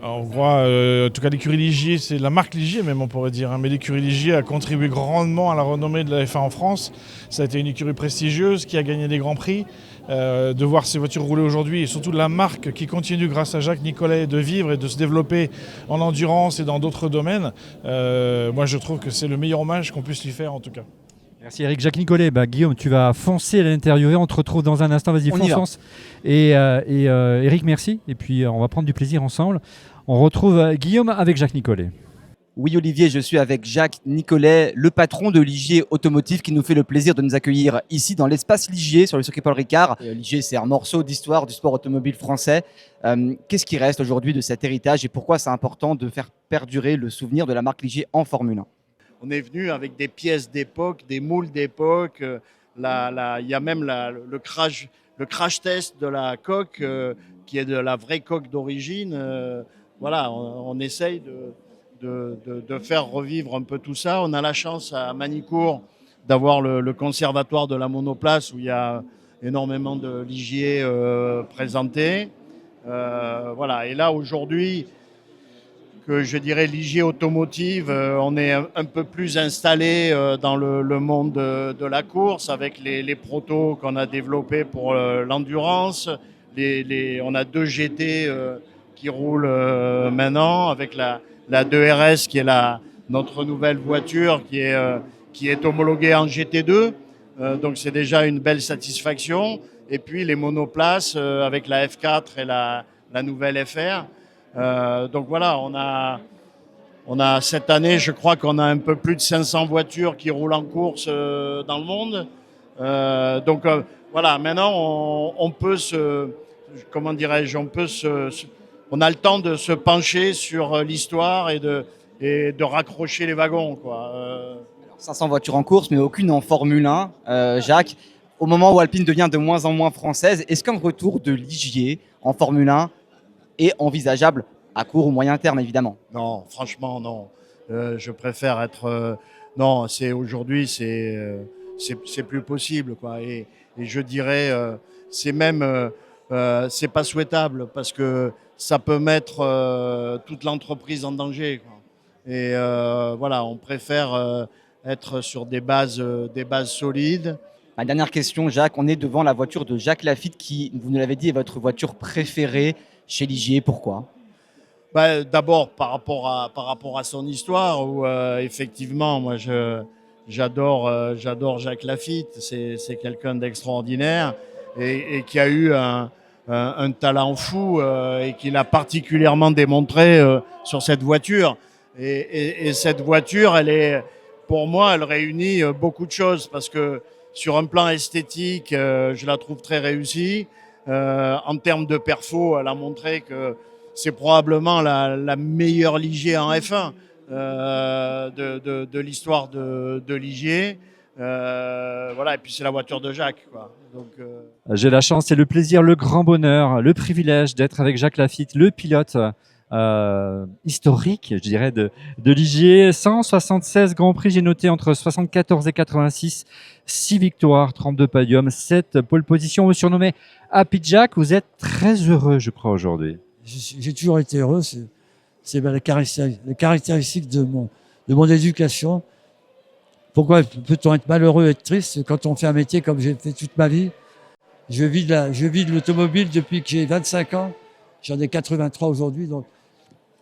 On voit, en tout cas l'écurie Ligier, c'est la marque Ligier même on pourrait dire, hein, mais l'écurie Ligier a contribué grandement à la renommée de la F1 en France. Ça a été une écurie prestigieuse qui a gagné des grands prix. De voir ces voitures rouler aujourd'hui et surtout la marque qui continue grâce à Jacques Nicolet de vivre et de se développer en endurance et dans d'autres domaines, moi je trouve que c'est le meilleur hommage qu'on puisse lui faire en tout cas. Merci Eric. Jacques Nicolet, Guillaume, tu vas foncer à l'interviewer. On te retrouve dans un instant. Vas-y, fonce. Et Eric, merci. Et puis, on va prendre du plaisir ensemble. On retrouve Guillaume avec Jacques Nicolet. Oui, Olivier, je suis avec Jacques Nicolet, le patron de Ligier Automotive, qui nous fait le plaisir de nous accueillir ici dans l'espace Ligier, sur le circuit Paul Ricard. Ligier, c'est un morceau d'histoire du sport automobile français. Qu'est-ce qui reste aujourd'hui de cet héritage et pourquoi c'est important de faire perdurer le souvenir de la marque Ligier en Formule 1 ? On est venu avec des pièces d'époque, des moules d'époque. Il y a même le crash test de la coque, qui est de la vraie coque d'origine. Voilà, on essaye de faire revivre un peu tout ça. On a la chance à Manicourt d'avoir le conservatoire de la monoplace où il y a énormément de ligiers présentés. Voilà, et là aujourd'hui, que je dirais Ligier Automotive, on est un peu plus installé dans le monde de la course avec les protos qu'on a développés pour l'endurance. On a 2 GT qui roulent maintenant avec la 2RS qui est notre nouvelle voiture qui est homologuée en GT2. Donc c'est déjà une belle satisfaction. Et puis les monoplaces avec la F4 et la nouvelle FR. Donc voilà, on a cette année, je crois qu'on a un peu plus de 500 voitures qui roulent en course dans le monde. Donc voilà, maintenant on peut on a le temps de se pencher sur l'histoire et de raccrocher les wagons, quoi. 500 voitures en course, mais aucune en Formule 1. Jacques, au moment où Alpine devient de moins en moins française, est-ce qu'un retour de Ligier en Formule 1 est envisageable à court ou moyen terme, évidemment? Non, franchement, non. Je préfère être... non, aujourd'hui, c'est plus possible, quoi. Et je dirais, c'est même... c'est pas souhaitable parce que ça peut mettre toute l'entreprise en danger, quoi. Et voilà, on préfère être sur des bases solides Ma dernière question, Jacques, on est devant la voiture de Jacques Lafitte qui, vous nous l'avez dit, est votre voiture préférée chez Ligier. Pourquoi? D'abord par rapport à son histoire, où effectivement, moi j'adore Jacques Lafitte. C'est quelqu'un d'extraordinaire et qui a eu un talent fou et qu'il a particulièrement démontré sur cette voiture. Et cette voiture, pour moi, elle réunit beaucoup de choses parce que sur un plan esthétique, je la trouve très réussie. En termes de perfo, elle a montré que c'est probablement la meilleure Ligier en F1 de l'histoire de Ligier. Voilà, et puis c'est la voiture de Jacques, quoi. Donc, J'ai la chance et le plaisir, le grand bonheur, le privilège d'être avec Jacques Lafitte, le pilote historique, je dirais, de Ligier. 176 Grands Prix, j'ai noté entre 74 et 86, 6 victoires, 32 podiums, 7 pole positions. Vous surnommez Happy Jack, vous êtes très heureux, je crois, aujourd'hui. J'ai toujours été heureux, c'est les caractéristiques de mon éducation. Pourquoi peut-on être malheureux et être triste quand on fait un métier comme j'ai fait toute ma vie? Je vis de l'automobile depuis que j'ai 25 ans, j'en ai 83 aujourd'hui, donc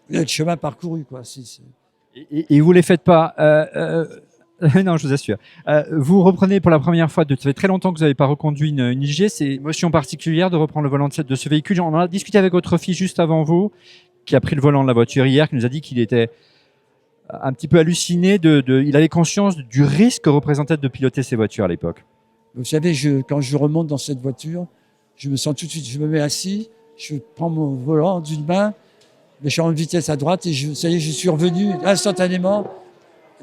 il y a le chemin parcouru, quoi. Et vous ne les faites pas. Non, je vous assure. Vous reprenez pour la première fois, ça fait très longtemps que vous n'avez pas reconduit une Ligier. C'est une émotion particulière de reprendre le volant de ce véhicule. On en a discuté avec votre fils juste avant vous, qui a pris le volant de la voiture hier, qui nous a dit qu'il était un petit peu halluciné. Il avait conscience du risque que représentait de piloter ces voitures à l'époque. Vous savez, quand je remonte dans cette voiture, je me sens tout de suite, je me mets assis, je prends mon volant d'une main, je change de vitesse à droite et ça y est, je suis revenu instantanément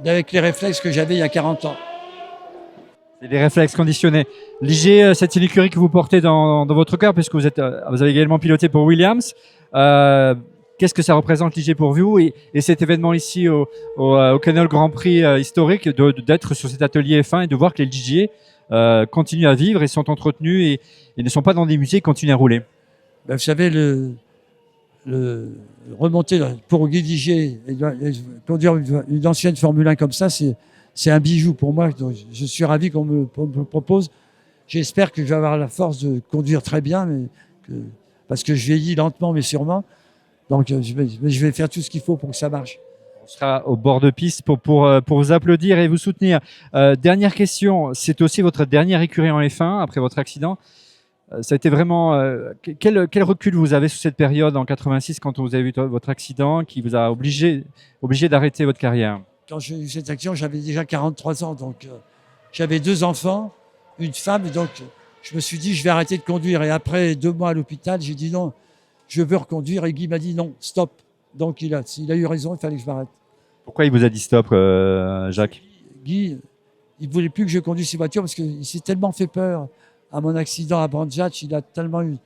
avec les réflexes que j'avais il y a 40 ans. C'est des réflexes conditionnés. Ligier, c'est une écurie que vous portez dans votre cœur, puisque vous avez également piloté pour Williams. Qu'est-ce que ça représente Ligier pour vous et cet événement ici au Canal Grand Prix historique, d'être sur cet atelier F1 et de voir que les Ligier continuent à vivre et sont entretenus et ne sont pas dans des musées, continuent à rouler? Vous savez, remonter pour Guy Ligier et conduire une ancienne Formule 1 comme ça, c'est un bijou pour moi. Donc, je suis ravi qu'on me propose. J'espère que je vais avoir la force de conduire très bien, parce que je vieillis lentement mais sûrement. Donc je vais faire tout ce qu'il faut pour que ça marche. On sera au bord de piste pour vous applaudir et vous soutenir. Dernière question, c'est aussi votre dernière écurie en F1 après votre accident. Ça a été vraiment... quel recul vous avez sur cette période en 86 quand vous avez eu votre accident qui vous a obligé d'arrêter votre carrière? Quand j'ai eu cet accident, j'avais déjà 43 ans, donc j'avais 2 enfants, une femme, donc je me suis dit je vais arrêter de conduire. Et après 2 mois à l'hôpital, j'ai dit non, je veux reconduire. Et Guy m'a dit non, stop. Donc il a eu raison, il fallait que je m'arrête. Pourquoi il vous a dit stop, Jacques? Guy, il voulait plus que je conduise ces voitures parce qu'il s'est tellement fait peur à mon accident à Brandjach. Il a tellement eu...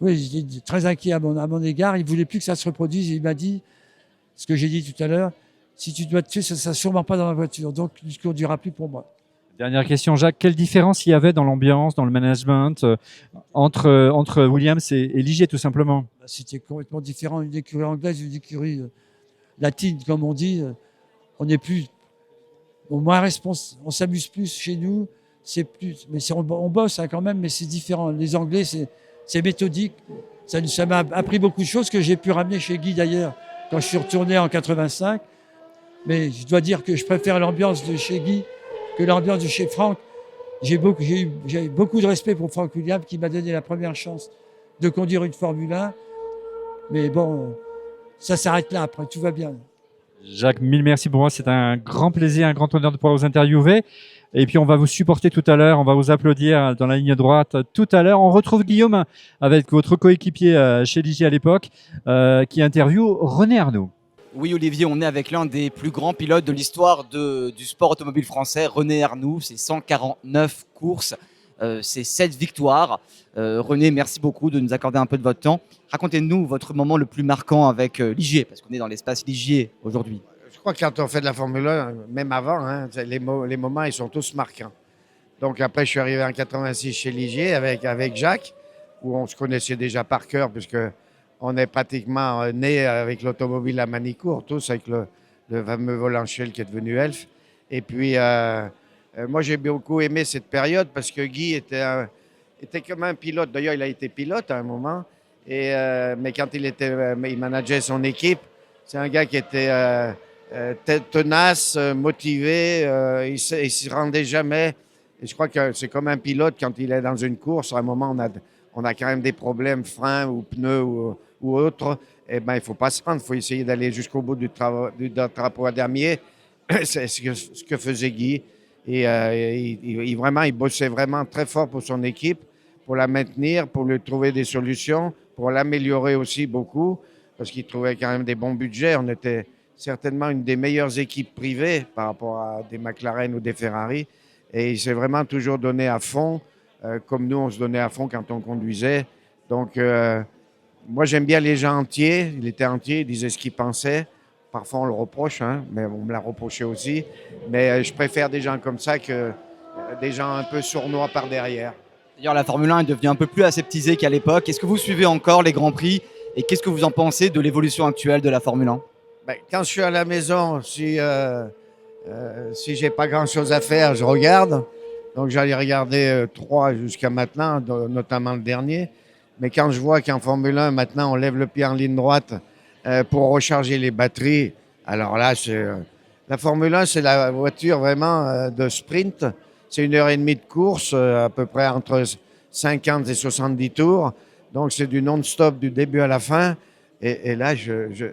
Oui, j'étais très inquiet à mon égard. Il voulait plus que ça se reproduise. Et il m'a dit, ce que j'ai dit tout à l'heure, si tu dois te tuer, ça ne sera sûrement pas dans la voiture. Donc, il ne conduira plus pour moi. Dernière question, Jacques. Quelle différence il y avait dans l'ambiance, dans le management entre Williams et Ligier, tout simplement? C'était complètement différent. Une écurie anglaise, une écurie latine, comme on dit. On n'est plus... moins responsable. On s'amuse plus chez nous. C'est plus... Mais on bosse quand même, mais c'est différent. Les Anglais, c'est méthodique. Ça m'a appris beaucoup de choses que j'ai pu ramener chez Guy, d'ailleurs, quand je suis retourné en 85. Mais je dois dire que je préfère l'ambiance de chez Guy que l'ambiance de chez Franck. J'ai eu beaucoup de respect pour Franck Williams qui m'a donné la première chance de conduire une Formule 1. Mais bon, ça s'arrête là après, tout va bien. Jacques, mille merci pour moi. C'est un grand plaisir, un grand honneur de pouvoir vous interviewer. Et puis on va vous supporter tout à l'heure, on va vous applaudir dans la ligne droite tout à l'heure. On retrouve Guillaume avec votre coéquipier chez Ligier à l'époque qui interviewe René Arnoux. Oui, Olivier, on est avec l'un des plus grands pilotes de l'histoire du sport automobile français, René Arnoux. C'est 149 courses, c'est 7 victoires. René, merci beaucoup de nous accorder un peu de votre temps. Racontez-nous votre moment le plus marquant avec Ligier, parce qu'on est dans l'espace Ligier aujourd'hui. Je crois que quand on fait de la Formule 1, même avant, hein, les moments, ils sont tous marquants. Donc après, je suis arrivé en 86 chez Ligier avec Jacques, où on se connaissait déjà par cœur, puisque on est pratiquement nés avec l'automobile à Manicourt, tous avec le fameux volant Shell qui est devenu Elf. Et puis, Moi, j'ai beaucoup aimé cette période parce que Guy était comme un pilote. D'ailleurs, il a été pilote à un moment. Mais quand il manageait son équipe, c'est un gars qui était tenace, motivé. Il ne se rendait jamais. Et je crois que c'est comme un pilote quand il est dans une course. À un moment, on a quand même des problèmes, freins ou pneus ou autres. Eh ben, il ne faut pas se rendre. Il faut essayer d'aller jusqu'au bout du drapeau à damier. C'est ce que faisait Guy. Et il bossait vraiment très fort pour son équipe, pour la maintenir, pour lui trouver des solutions, pour l'améliorer aussi beaucoup, parce qu'il trouvait quand même des bons budgets. On était certainement une des meilleures équipes privées par rapport à des McLaren ou des Ferrari. Et il s'est vraiment toujours donné à fond, comme nous, on se donnait à fond quand on conduisait. Donc, moi, j'aime bien les gens entiers. Il était entier, il disait ce qu'il pensait. Parfois, on le reproche, hein, mais on me l'a reproché aussi. Mais je préfère des gens comme ça que des gens un peu sournois par derrière. D'ailleurs, la Formule 1 est devenue un peu plus aseptisée qu'à l'époque. Est-ce que vous suivez encore les Grands Prix et qu'est-ce que vous en pensez de l'évolution actuelle de la Formule 1? Quand je suis à la maison, si j'ai pas grand-chose à faire, je regarde. Donc, j'allais regarder 3 jusqu'à maintenant, notamment le dernier. Mais quand je vois qu'en Formule 1, maintenant, on lève le pied en ligne droite pour recharger les batteries, alors là, la Formule 1, c'est la voiture vraiment de sprint. C'est 1h30 de course, à peu près entre 50 et 70 tours. Donc, c'est du non-stop du début à la fin. Et là, je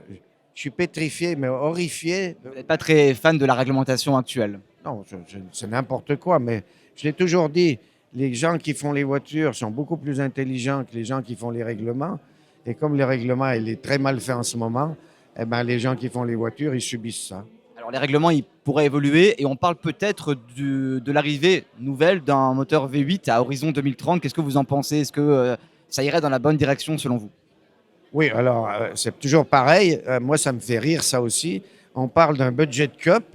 suis pétrifié, mais horrifié. Vous n'êtes pas très fan de la réglementation actuelle? Non, c'est n'importe quoi, mais je l'ai toujours dit, les gens qui font les voitures sont beaucoup plus intelligents que les gens qui font les règlements. Et comme le règlement il est très mal fait en ce moment, eh ben, les gens qui font les voitures, ils subissent ça. Alors les règlements, ils pourraient évoluer et on parle peut-être de l'arrivée nouvelle d'un moteur V8 à horizon 2030. Qu'est-ce que vous en pensez? Est-ce que ça irait dans la bonne direction selon vous? Oui, alors c'est toujours pareil. Moi, ça me fait rire ça aussi. On parle d'un budget cup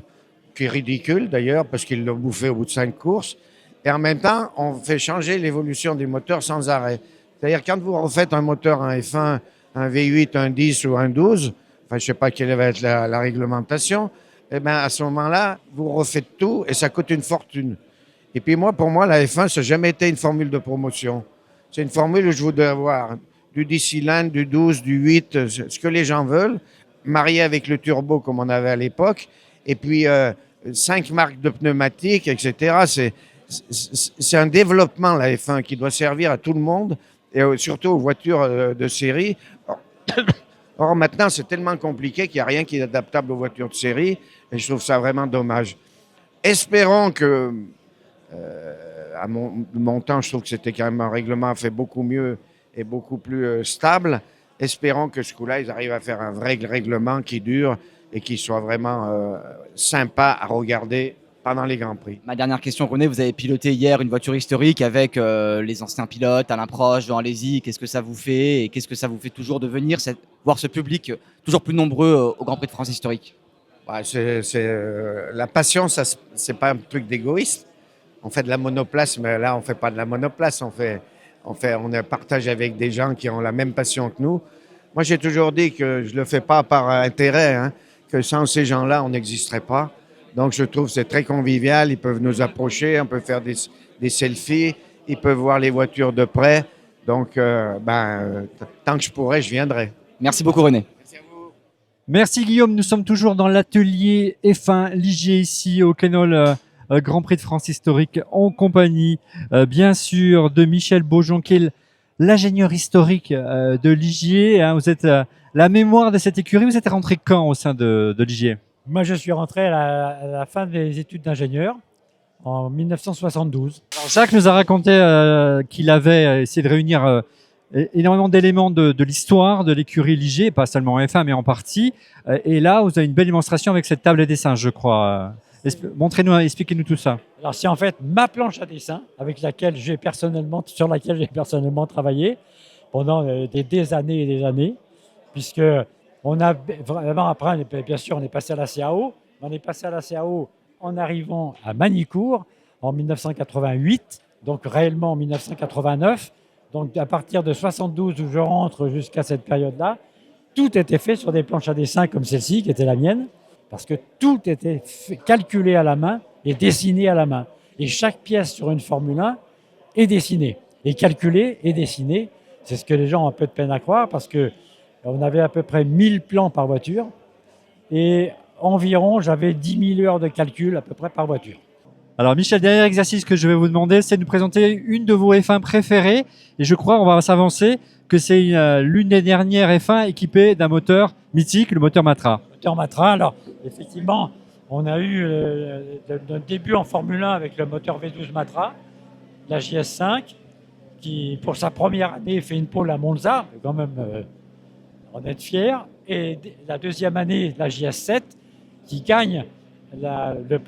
qui est ridicule d'ailleurs parce qu'ils l'ont bouffé au bout de 5 courses. Et en même temps, on fait changer l'évolution des moteurs sans arrêt. C'est-à-dire quand vous refaites un moteur en F1, un V8, un 10 ou un 12, enfin je ne sais pas quelle va être la réglementation, eh bien à ce moment-là, vous refaites tout et ça coûte une fortune. Et puis pour moi, la F1, ça n'a jamais été une formule de promotion. C'est une formule où je voudrais avoir du 10 cylindres, du 12, du 8, ce que les gens veulent, marié avec le turbo comme on avait à l'époque, et puis 5 marques de pneumatiques, etc. C'est un développement, la F1, qui doit servir à tout le monde, et surtout aux voitures de série. Or, maintenant, c'est tellement compliqué qu'il n'y a rien qui est adaptable aux voitures de série, et je trouve ça vraiment dommage. Espérons que, à mon temps, je trouve que c'était quand même un règlement fait beaucoup mieux et beaucoup plus stable. Espérons que ce coup-là, ils arrivent à faire un vrai règlement qui dure et qui soit vraiment sympa à regarder pendant les Grands Prix. Ma dernière question, René, vous avez piloté hier une voiture historique avec les anciens pilotes, Alain Prost, Jean Alesi. Qu'est-ce que ça vous fait et qu'est-ce que ça vous fait toujours de venir voir ce public toujours plus nombreux au Grand Prix de France historique? La passion, c'est pas un truc d'égoïste. On fait de la monoplace, mais là, on fait pas de la monoplace. On partage avec des gens qui ont la même passion que nous. Moi, j'ai toujours dit que je le fais pas par intérêt, hein, que sans ces gens-là, on n'existerait pas. Donc, je trouve que c'est très convivial. Ils peuvent nous approcher, on peut faire des selfies, ils peuvent voir les voitures de près. Donc, tant que je pourrais, je viendrai. Merci beaucoup, René. Merci, Guillaume. Nous sommes toujours dans l'atelier F1 Ligier ici au Canol Grand Prix de France historique en compagnie, bien sûr, de Michel Beaujon, qui est l'ingénieur historique de Ligier. Hein. Vous êtes la mémoire de cette écurie. Vous êtes rentré quand au sein de Ligier? Moi, je suis rentré à la fin des études d'ingénieur en 1972. Alors, Jacques nous a raconté qu'il avait essayé de réunir énormément d'éléments de l'histoire de l'écurie Ligier, pas seulement en F1, mais en partie. Et là, vous avez une belle démonstration avec cette table à dessin, je crois. Montrez-nous, expliquez-nous tout ça. Alors, c'est en fait ma planche à dessin sur laquelle j'ai personnellement travaillé pendant des années et des années, puisque on a vraiment après, bien sûr, on est passé à la CAO. On est passé à la CAO en arrivant à Magny-Cours en 1988, donc réellement en 1989. Donc à partir de 72 où je rentre jusqu'à cette période-là, tout était fait sur des planches à dessin comme celle-ci, qui était la mienne, parce que tout était calculé à la main et dessiné à la main. Et chaque pièce sur une Formule 1 est dessinée, est calculée et dessinée. C'est ce que les gens ont un peu de peine à croire parce qu'on avait à peu près 1000 plans par voiture et environ, j'avais 10 000 heures de calcul à peu près par voiture. Alors Michel, dernier exercice que je vais vous demander, c'est de nous présenter une de vos F1 préférées. Et je crois, on va s'avancer, que c'est l'une des dernières F1 équipée d'un moteur mythique, le moteur Matra. Le moteur Matra, alors effectivement, on a eu notre début en Formule 1 avec le moteur V12 Matra, la JS5, qui pour sa première année fait une pole à Monza, quand même en être fier. Et la deuxième année, la JS7, qui gagne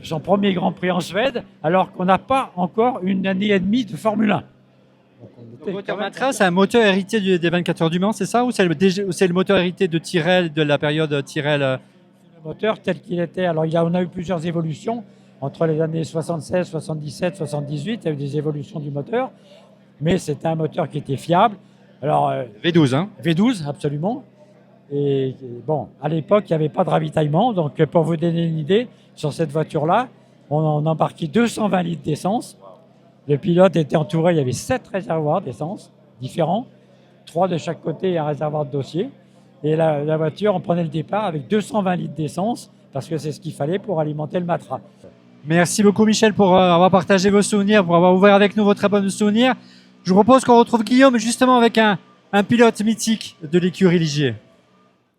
son premier Grand Prix en Suède, alors qu'on n'a pas encore une année et demie de Formule 1. Le moteur Matra, c'est un moteur héritier des 24 heures du Mans, c'est ça? Ou c'est le moteur héritié de Tyrrell, de la période Tyrrell? Le moteur tel qu'il était, alors on a eu plusieurs évolutions. Entre les années 76, 77, 78, il y a eu des évolutions du moteur. Mais c'était un moteur qui était fiable. Alors, V12, hein? V12, absolument. Et bon, à l'époque, il n'y avait pas de ravitaillement. Donc, pour vous donner une idée, sur cette voiture-là, on embarquait 220 litres d'essence. Le pilote était entouré, il y avait 7 réservoirs d'essence différents, 3 de chaque côté et un réservoir de dossier. Et la voiture, on prenait le départ avec 220 litres d'essence parce que c'est ce qu'il fallait pour alimenter le Matra. Merci beaucoup Michel pour avoir partagé vos souvenirs, pour avoir ouvert avec nous vos très bons souvenirs. Je vous propose qu'on retrouve Guillaume justement avec un pilote mythique de l'écurie Ligier.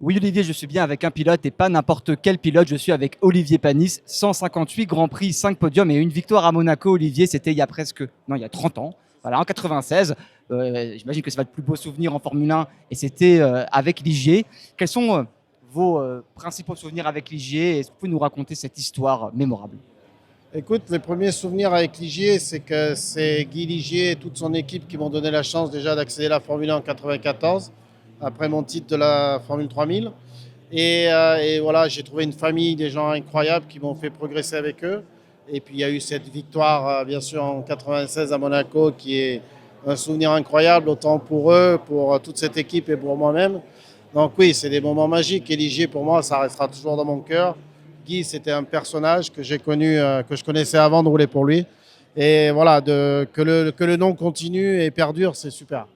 Oui Olivier, je suis bien avec un pilote et pas n'importe quel pilote, je suis avec Olivier Panis, 158 Grands Prix, 5 podiums et une victoire à Monaco. Olivier, c'était il y a 30 ans, voilà, en 96. J'imagine que ça va être le plus beau souvenir en Formule 1 et c'était avec Ligier. Quels sont vos principaux souvenirs avec Ligier? Est-ce que vous pouvez nous raconter cette histoire mémorable? Écoute, les premiers souvenirs avec Ligier, c'est que c'est Guy Ligier et toute son équipe qui m'ont donné la chance déjà d'accéder à la Formule 1 en 94, après mon titre de la Formule 3000. Et voilà, j'ai trouvé une famille, des gens incroyables qui m'ont fait progresser avec eux. Et puis il y a eu cette victoire, bien sûr, en 96 à Monaco, qui est un souvenir incroyable, autant pour eux, pour toute cette équipe et pour moi-même. Donc oui, c'est des moments magiques. Et Ligier, pour moi, ça restera toujours dans mon cœur. Guy, c'était un personnage que j'ai connu, que je connaissais avant de rouler pour lui. Et voilà, que le nom continue et perdure, c'est super.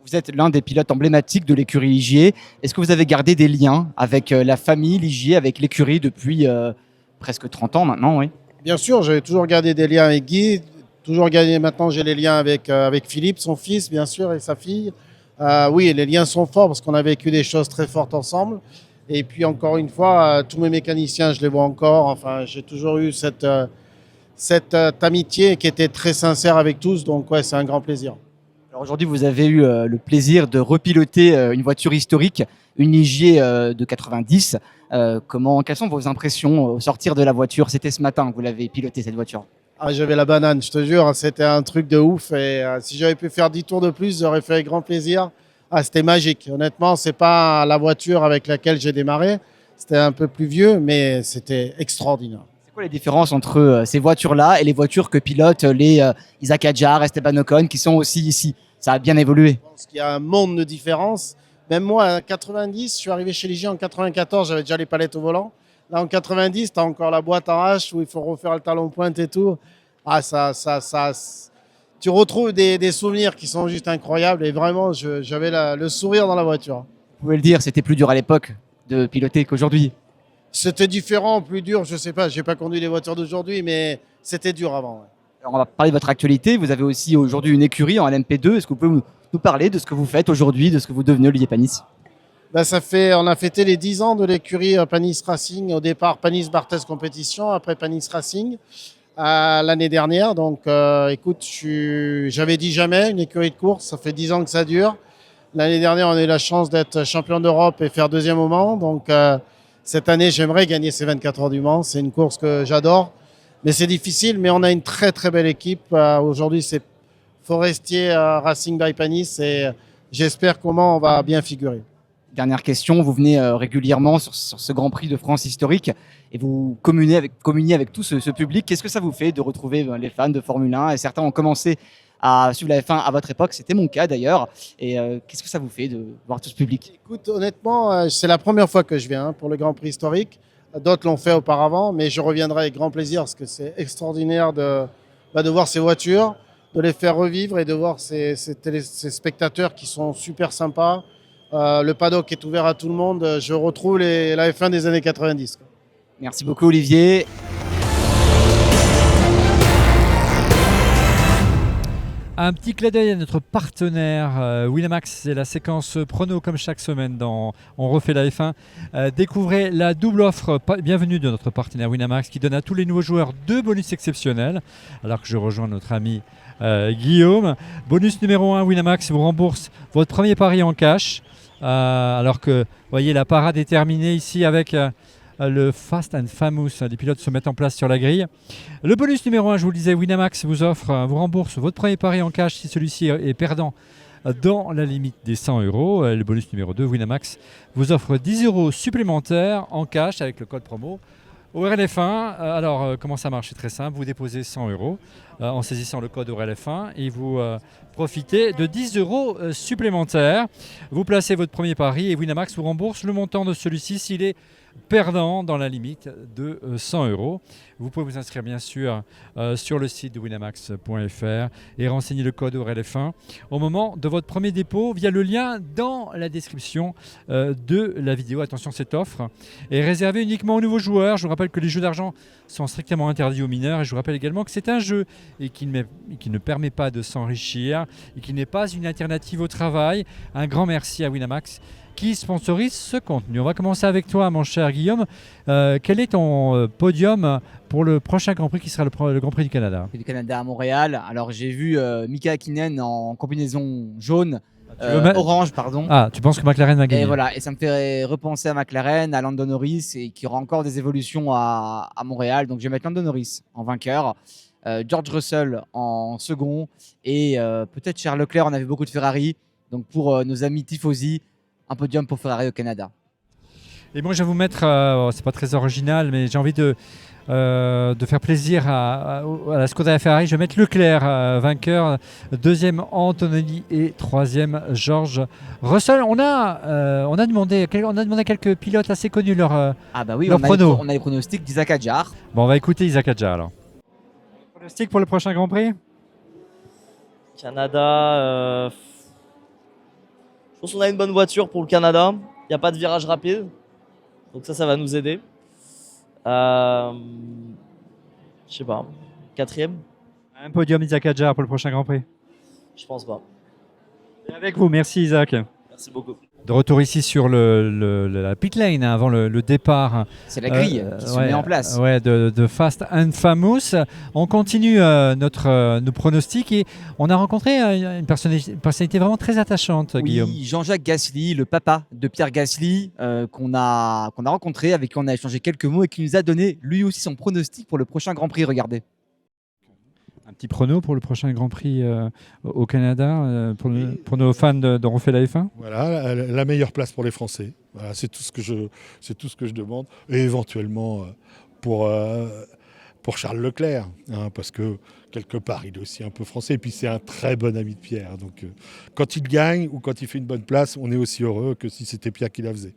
Vous êtes l'un des pilotes emblématiques de l'écurie Ligier. Est-ce que vous avez gardé des liens avec la famille Ligier, avec l'écurie depuis presque 30 ans maintenant, oui? Bien sûr, j'avais toujours gardé des liens avec Guy. Toujours gardé, maintenant j'ai les liens avec Philippe, son fils, bien sûr, et sa fille. Oui, les liens sont forts parce qu'on a vécu des choses très fortes ensemble. Et puis encore une fois, tous mes mécaniciens, je les vois encore. Enfin, j'ai toujours eu cette amitié qui était très sincère avec tous. Donc ouais, c'est un grand plaisir. Alors aujourd'hui, vous avez eu le plaisir de repiloter une voiture historique, une Ligier de 90. Quelles sont vos impressions au sortir de la voiture? C'était ce matin que vous l'avez pilotée, cette voiture. Ah, j'avais la banane, je te jure. C'était un truc de ouf. Et si j'avais pu faire 10 tours de plus, j'aurais fait avec grand plaisir. Ah, c'était magique. Honnêtement, c'est pas la voiture avec laquelle j'ai démarré. C'était un peu plus vieux, mais c'était extraordinaire. C'est quoi les différences entre ces voitures-là et les voitures que pilotent les Isaac Hadjar, Esteban Ocon, qui sont aussi ici? Ça a bien évolué. Je pense qu'il y a un monde de différence. Même moi, en 90, je suis arrivé chez Ligier en 94, j'avais déjà les palettes au volant. Là, en 90, tu as encore la boîte en H où il faut refaire le talon pointe et tout. Ah, tu retrouves des souvenirs qui sont juste incroyables et vraiment, j'avais le sourire dans la voiture. Vous pouvez le dire, c'était plus dur à l'époque de piloter qu'aujourd'hui. C'était différent, plus dur, je sais pas, j'ai pas conduit les voitures d'aujourd'hui, mais c'était dur avant. Ouais. Alors on va parler de votre actualité. Vous avez aussi aujourd'hui une écurie en LMP2. Est-ce que vous pouvez nous parler de ce que vous faites aujourd'hui, de ce que vous devenez, Olivier Panis? On a fêté les 10 ans de l'écurie Panis Racing. Au départ, Panis Barthez Compétition, après Panis Racing. L'année dernière. Donc, écoute, j'avais dit jamais une écurie de course. Ça fait 10 ans que ça dure. L'année dernière, on a eu la chance d'être champion d'Europe et faire deuxième au Mans. Donc, cette année, j'aimerais gagner ces 24 heures du Mans. C'est une course que j'adore. Mais c'est difficile. Mais on a une très, très belle équipe. Aujourd'hui, c'est Forestier Racing by Panis. Et j'espère qu'au Mans, on va bien figurer. Dernière question, vous venez régulièrement sur ce Grand Prix de France historique et vous communiez avec tout ce public. Qu'est-ce que ça vous fait de retrouver les fans de Formule 1? Et certains ont commencé à suivre la F1 à votre époque, c'était mon cas d'ailleurs. Et qu'est-ce que ça vous fait de voir tout ce public? Écoute, honnêtement, c'est la première fois que je viens pour le Grand Prix historique. D'autres l'ont fait auparavant, mais je reviendrai avec grand plaisir parce que c'est extraordinaire de de voir ces voitures, de les faire revivre et de voir ces spectateurs qui sont super sympas. Le paddock est ouvert à tout le monde. Je retrouve la F1 des années 90. Merci beaucoup Olivier. Un petit clin d'œil à notre partenaire Winamax, c'est la séquence prono comme chaque semaine dans On refait la F1. Découvrez la double offre bienvenue de notre partenaire Winamax qui donne à tous les nouveaux joueurs 2 bonus exceptionnels. Alors que je rejoins notre ami Guillaume. Bonus numéro 1, Winamax vous rembourse votre premier pari en cash. Alors que, vous voyez, la parade est terminée ici avec le Fast and Famous. Les pilotes se mettent en place sur la grille. Le bonus numéro 1, je vous le disais, Winamax vous rembourse votre premier pari en cash si celui-ci est perdant dans la limite des 100 euros. Le bonus numéro 2, Winamax vous offre 10 euros supplémentaires en cash avec le code promo ORLF1. Alors, comment ça marche? C'est très simple. Vous déposez 100 euros en saisissant le code ORLF1 et vous profitez de 10 euros supplémentaires. Vous placez votre premier pari et Winamax vous rembourse le montant de celui-ci s'il est perdant dans la limite de 100 euros. Vous pouvez vous inscrire bien sûr sur le site de winamax.fr et renseigner le code ORLF1 au moment de votre premier dépôt via le lien dans la description de la vidéo. Attention, cette offre est réservée uniquement aux nouveaux joueurs. Je vous rappelle que les jeux d'argent sont strictement interdits aux mineurs et je vous rappelle également que c'est un jeu et qui ne permet pas de s'enrichir et qui n'est pas une alternative au travail. Un grand merci à Winamax qui sponsorise ce contenu. On va commencer avec toi, mon cher Guillaume. Quel est ton podium pour le prochain Grand Prix qui sera le Grand Prix du Canada? Du Canada à Montréal. Alors j'ai vu Mika Hakkinen en combinaison jaune, orange pardon. Ah, tu penses que McLaren va gagner? Et voilà, et ça me fait repenser à McLaren, à Lando Norris et qui aura encore des évolutions à Montréal. Donc je vais mettre Lando Norris en vainqueur, George Russell en second et peut-être Charles Leclerc. On avait beaucoup de Ferrari. Donc pour nos amis tifosi, un podium pour Ferrari au Canada. Et moi, je vais vous mettre, c'est pas très original, mais j'ai envie de faire plaisir à la Scuderia Ferrari. Je vais mettre Leclerc vainqueur, deuxième Antonelli et troisième George Russell. On a demandé à quelques pilotes assez connus leur prono. On a les pronostics d'Isaac Hadjar. Bon, on va écouter Isaac Hadjar alors. Pronostic pour le prochain Grand Prix? Canada. Je pense qu'on a une bonne voiture pour le Canada. Il n'y a pas de virage rapide. Donc ça va nous aider. Je sais pas. 4e. Un podium Isaac Hadjar pour le prochain Grand Prix? Je pense pas. Et avec vous, merci Isaac. Merci beaucoup. De retour ici sur la pit lane avant le départ. C'est la grille qui se met en place. Ouais, de Fast and Famous. On continue nos pronostics et on a rencontré une personnalité vraiment très attachante, oui, Guillaume. Jean-Jacques Gasly, le papa de Pierre Gasly, qu'on a rencontré, avec qui on a échangé quelques mots et qui nous a donné lui aussi son pronostic pour le prochain Grand Prix. Regardez. Un petit prono pour le prochain Grand Prix au Canada, pour nos fans de Refait la F1? Voilà, la meilleure place pour les Français. Voilà, c'est tout ce que je demande. Et éventuellement pour Charles Leclerc, hein, parce que quelque part, il est aussi un peu français. Et puis c'est un très bon ami de Pierre. Donc quand il gagne ou quand il fait une bonne place, on est aussi heureux que si c'était Pierre qui la faisait.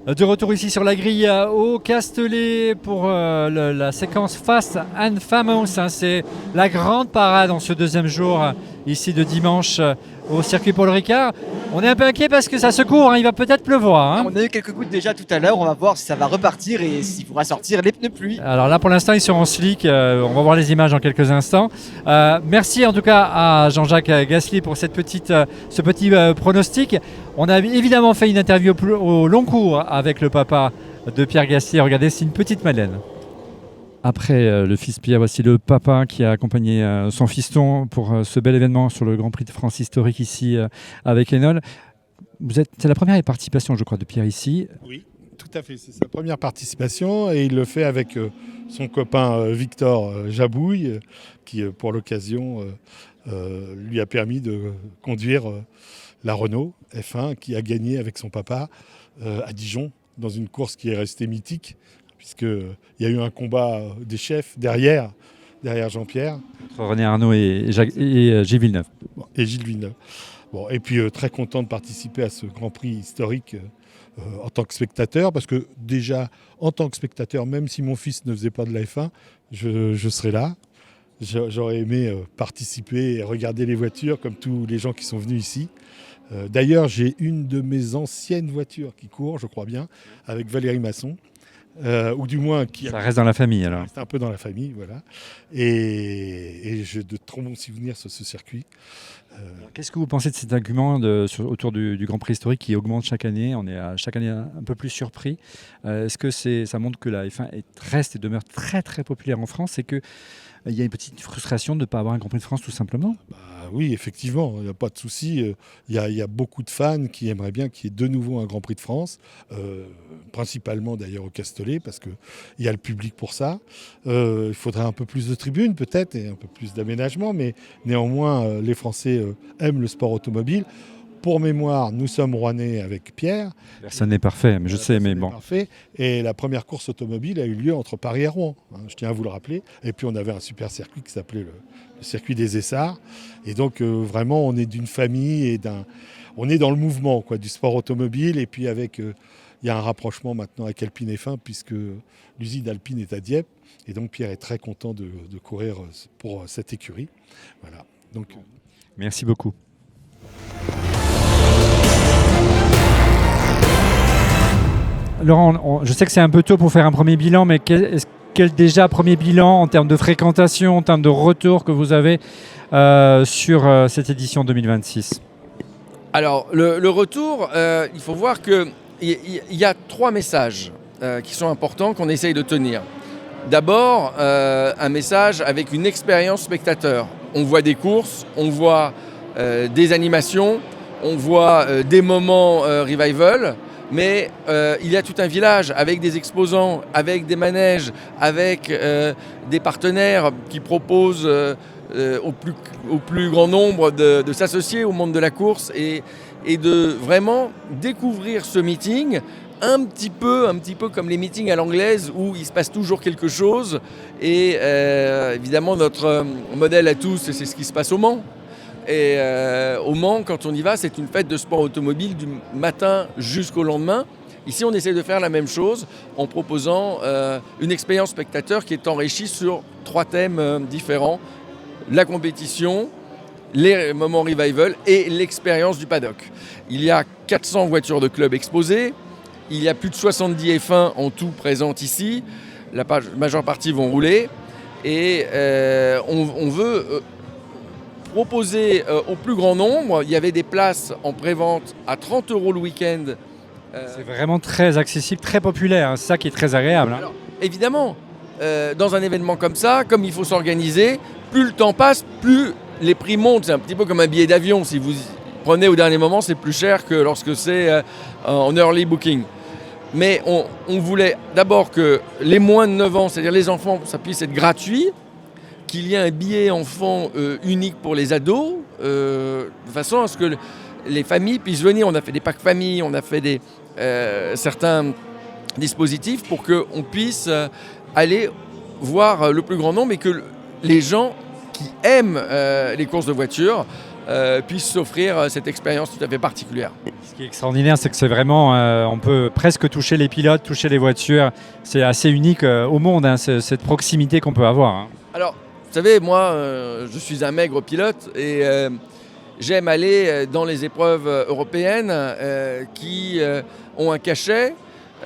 De retour ici sur la grille au Castellet pour la séquence Fast and Famous. Hein, c'est la grande parade en ce deuxième jour ici de dimanche au circuit Paul Ricard. On est un peu inquiet parce que ça secourt, hein, il va peut-être pleuvoir. Hein. On a eu quelques gouttes déjà tout à l'heure, on va voir si ça va repartir et s'il pourra sortir les pneus pluie. Alors là pour l'instant ils sont en slick, on va voir les images dans quelques instants. Merci en tout cas à Jean-Jacques Gasly pour ce petit pronostic. On a évidemment fait une interview au long cours avec le papa de Pierre Gasly. Regardez, c'est une petite Madeleine. Après le fils Pierre, voici le papa qui a accompagné son fiston pour ce bel événement sur le Grand Prix de France historique ici avec Enol. C'est la première participation, je crois, de Pierre ici. Oui, tout à fait. C'est sa première participation et il le fait avec son copain Victor Jabouille, qui, pour l'occasion, lui a permis de conduire la Renault F1 qui a gagné avec son papa à Dijon dans une course qui est restée mythique, puisqu'il y a eu un combat des chefs derrière Jean-Pierre. Entre René Arnaud et Gilles Villeneuve. Et Gilles Villeneuve. Bon, et puis très content de participer à ce Grand Prix historique en tant que spectateur, parce que déjà, en tant que spectateur, même si mon fils ne faisait pas de la F1, je serai là. J'aurais aimé participer et regarder les voitures comme tous les gens qui sont venus ici. D'ailleurs, j'ai une de mes anciennes voitures qui court, je crois bien, avec Valérie Masson. Ou du moins Ça reste dans la famille alors. C'est un peu dans la famille, voilà. Et j'ai de trop bons souvenirs sur ce circuit. Qu'est-ce que vous pensez de cet argument autour du Grand Prix historique qui augmente chaque année? On est chaque année un peu plus surpris. Est-ce que ça montre que la F1 reste et demeure très très populaire en France et qu'il y a une petite frustration de ne pas avoir un Grand Prix de France tout simplement? Oui, effectivement, il n'y a pas de souci. Il y a beaucoup de fans qui aimeraient bien qu'il y ait de nouveau un Grand Prix de France, principalement d'ailleurs au Castellet, parce qu'il y a le public pour ça. Il faudrait un peu plus de tribunes peut-être et un peu plus d'aménagement, mais néanmoins, les Français aiment le sport automobile. Pour mémoire, nous sommes rouennais avec Pierre. Personne n'est parfait, mais je sais, mais bon. Parfait. Et la première course automobile a eu lieu entre Paris et Rouen, je tiens à vous le rappeler. Et puis on avait un super circuit qui s'appelait le circuit des Essarts. Et donc vraiment, on est d'une famille et on est dans le mouvement du sport automobile. Et puis il y a un rapprochement maintenant avec Alpine F1 puisque l'usine Alpine est à Dieppe. Et donc Pierre est très content de courir pour cette écurie. Voilà. Donc, merci beaucoup. Laurent, je sais que c'est un peu tôt pour faire un premier bilan, mais quel déjà premier bilan en termes de fréquentation, en termes de retour que vous avez sur cette édition 2026? Alors, le retour, il faut voir qu'il y a 3 messages qui sont importants qu'on essaye de tenir. D'abord, un message avec une expérience spectateur. On voit des courses, on voit des animations, on voit des moments revival. Mais il y a tout un village avec des exposants, avec des manèges, avec des partenaires qui proposent au plus grand nombre de s'associer au monde de la course et de vraiment découvrir ce meeting un petit peu comme les meetings à l'anglaise où il se passe toujours quelque chose. Et évidemment, notre modèle à tous, c'est ce qui se passe au Mans. Et au Mans, quand on y va, c'est une fête de sport automobile du matin jusqu'au lendemain. Ici, on essaie de faire la même chose en proposant une expérience spectateur qui est enrichie sur 3 thèmes différents. La compétition, les moments revival et l'expérience du paddock. Il y a 400 voitures de club exposées. Il y a plus de 70 F1 en tout présentes ici. La majeure partie vont rouler. Et on veut proposer au plus grand nombre. Il y avait des places en pré-vente à 30 € le week-end. C'est vraiment très accessible, très populaire. C'est ça qui est très agréable. Alors, évidemment, dans un événement comme ça, comme il faut s'organiser, plus le temps passe, plus les prix montent. C'est un petit peu comme un billet d'avion. Si vous prenez au dernier moment, c'est plus cher que lorsque c'est en early booking. Mais on voulait d'abord que les moins de 9 ans, c'est-à-dire les enfants, ça puisse être gratuit, qu'il y ait un billet enfant unique pour les ados, de façon à ce que les familles puissent venir. On a fait des packs familles, on a fait certains dispositifs pour qu'on puisse aller voir le plus grand nombre et que les gens qui aiment les courses de voiture puissent s'offrir cette expérience tout à fait particulière. Ce qui est extraordinaire, c'est que c'est vraiment, on peut presque toucher les pilotes, toucher les voitures. C'est assez unique au monde, cette proximité qu'on peut avoir. Alors, vous savez, moi, je suis un maigre pilote et j'aime aller dans les épreuves européennes qui ont un cachet.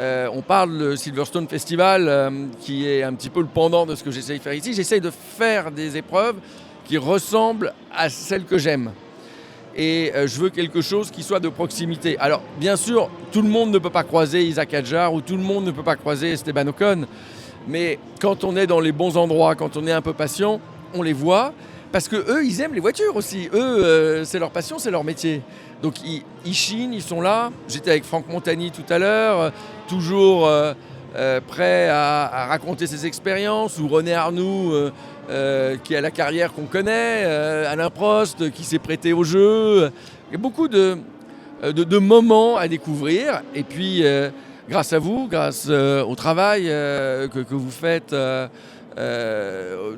On parle du Silverstone Festival, qui est un petit peu le pendant de ce que j'essaye de faire ici. J'essaye de faire des épreuves qui ressemblent à celles que j'aime. Et je veux quelque chose qui soit de proximité. Alors, bien sûr, tout le monde ne peut pas croiser Isaac Hadjar ou tout le monde ne peut pas croiser Esteban Ocon. Mais quand on est dans les bons endroits, quand on est un peu patient, on les voit. Parce qu'eux, ils aiment les voitures aussi. Eux, c'est leur passion, c'est leur métier. Donc, ils chinent, ils sont là. J'étais avec Franck Montagny tout à l'heure, toujours prêt à raconter ses expériences. Ou René Arnoux, qui a la carrière qu'on connaît. Alain Prost, qui s'est prêté au jeu. Il y a beaucoup de moments à découvrir. Et puis, grâce à vous, grâce au travail que vous faites,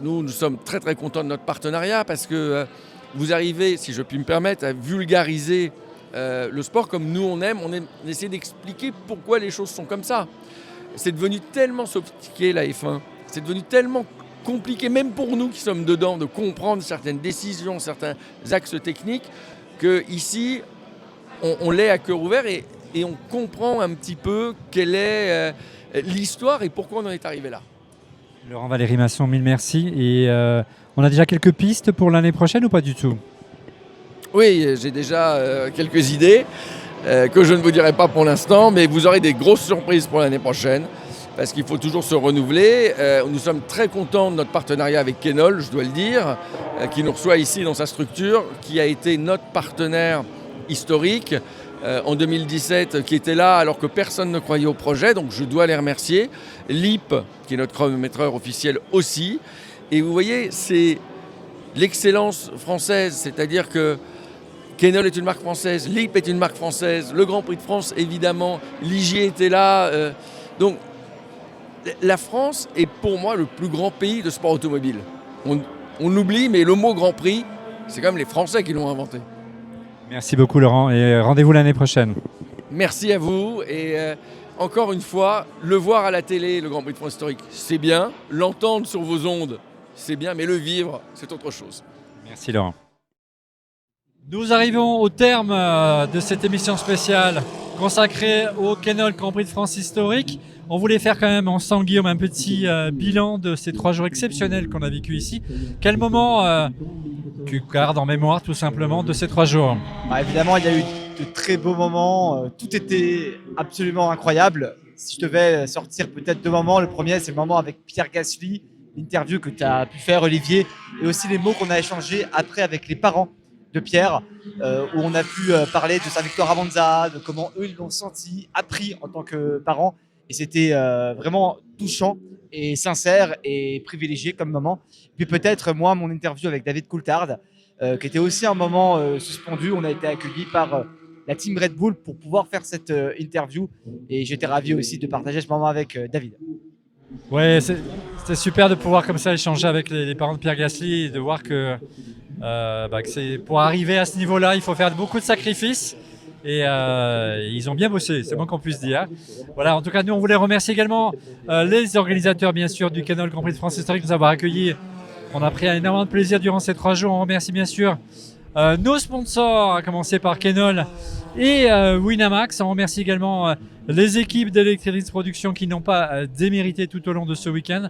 nous sommes très très contents de notre partenariat parce que vous arrivez, si je puis me permettre, à vulgariser le sport comme nous on aime. On essaie d'expliquer pourquoi les choses sont comme ça. C'est devenu tellement sophistiqué la F1, c'est devenu tellement compliqué, même pour nous qui sommes dedans, de comprendre certaines décisions, certains axes techniques, qu'ici, on l'est à cœur ouvert et on comprend un petit peu quelle est l'histoire et pourquoi on en est arrivé là. Laurent Valéry Masson, mille merci. Et on a déjà quelques pistes pour l'année prochaine ou pas du tout? Oui, j'ai déjà quelques idées que je ne vous dirai pas pour l'instant, mais vous aurez des grosses surprises pour l'année prochaine parce qu'il faut toujours se renouveler. Nous sommes très contents de notre partenariat avec Kenol, je dois le dire, qui nous reçoit ici dans sa structure, qui a été notre partenaire historique en 2017, qui était là alors que personne ne croyait au projet, donc je dois les remercier. LIP, qui est notre chronométreur officiel aussi. Et vous voyez, c'est l'excellence française, c'est-à-dire que Kenol est une marque française, LIP est une marque française, le Grand Prix de France, évidemment, Ligier était là. Donc, la France est pour moi le plus grand pays de sport automobile. On l'oublie, mais le mot Grand Prix, c'est quand même les Français qui l'ont inventé. Merci beaucoup Laurent et rendez-vous l'année prochaine. Merci à vous et encore une fois, le voir à la télé, le Grand Prix de France historique, c'est bien. L'entendre sur vos ondes, c'est bien, mais le vivre, c'est autre chose. Merci Laurent. Nous arrivons au terme de cette émission spéciale consacrée au Kenol Grand Prix de France historique. On voulait faire quand même ensemble, Guillaume, un petit bilan de ces 3 jours exceptionnels qu'on a vécu ici. Quel moment tu gardes en mémoire tout simplement de ces 3 jours? Évidemment, il y a eu de très beaux moments. Tout était absolument incroyable. Si je devais sortir peut-être 2 moments, le premier, c'est le moment avec Pierre Gasly, l'interview que tu as pu faire, Olivier, et aussi les mots qu'on a échangés après avec les parents de Pierre, où on a pu parler de sa victoire à Monza, de comment eux ils l'ont senti, appris en tant que parents. Et c'était vraiment touchant et sincère et privilégié comme moment. Puis peut-être, moi, mon interview avec David Coulthard, qui était aussi un moment suspendu. On a été accueillis par la team Red Bull pour pouvoir faire cette interview. Et j'étais ravi aussi de partager ce moment avec David. Ouais, c'était super de pouvoir comme ça échanger avec les parents de Pierre Gasly et de voir que pour arriver à ce niveau-là, il faut faire beaucoup de sacrifices. Et ils ont bien bossé, c'est moins qu'on puisse dire. Voilà, en tout cas, nous, on voulait remercier également les organisateurs, bien sûr, du Kenol Grand Prix de France historique de nous avoir accueillis. On a pris énormément de plaisir durant ces 3 jours. On remercie bien sûr nos sponsors, à commencer par Kenol et Winamax. On remercie également les équipes d'Electrolux Production qui n'ont pas démérité tout au long de ce week-end.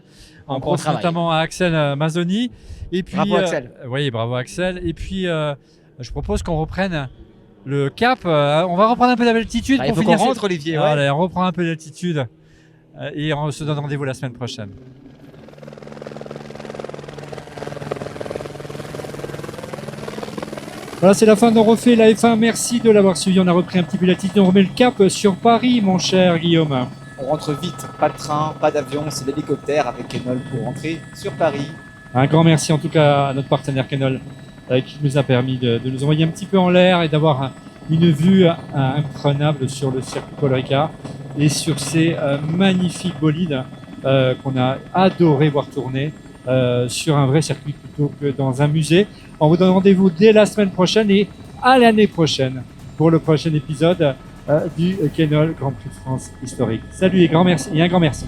On pense notamment à Axel Mazzoni. Et puis, bravo Axel. Oui, bravo Axel. Et puis, je propose qu'on reprenne le cap. On va reprendre un peu d'altitude. Il faut qu'on rentre, Olivier. Ouais. Allez, on reprend un peu d'altitude et on se donne rendez-vous la semaine prochaine. Voilà, c'est la fin d'On refait la F1. Merci de l'avoir suivi. On a repris un petit peu d'altitude. On remet le cap sur Paris, mon cher Guillaume. On rentre vite. Pas de train, pas d'avion. C'est l'hélicoptère avec Kenol pour rentrer sur Paris. Un grand merci en tout cas à notre partenaire Kenol qui nous a permis de nous envoyer un petit peu en l'air et d'avoir une vue imprenable sur le circuit Paul Ricard et sur ces magnifiques bolides qu'on a adoré voir tourner sur un vrai circuit plutôt que dans un musée. On vous donne rendez-vous dès la semaine prochaine et à l'année prochaine pour le prochain épisode du Kenol Grand Prix de France historique. Salut et un grand merci.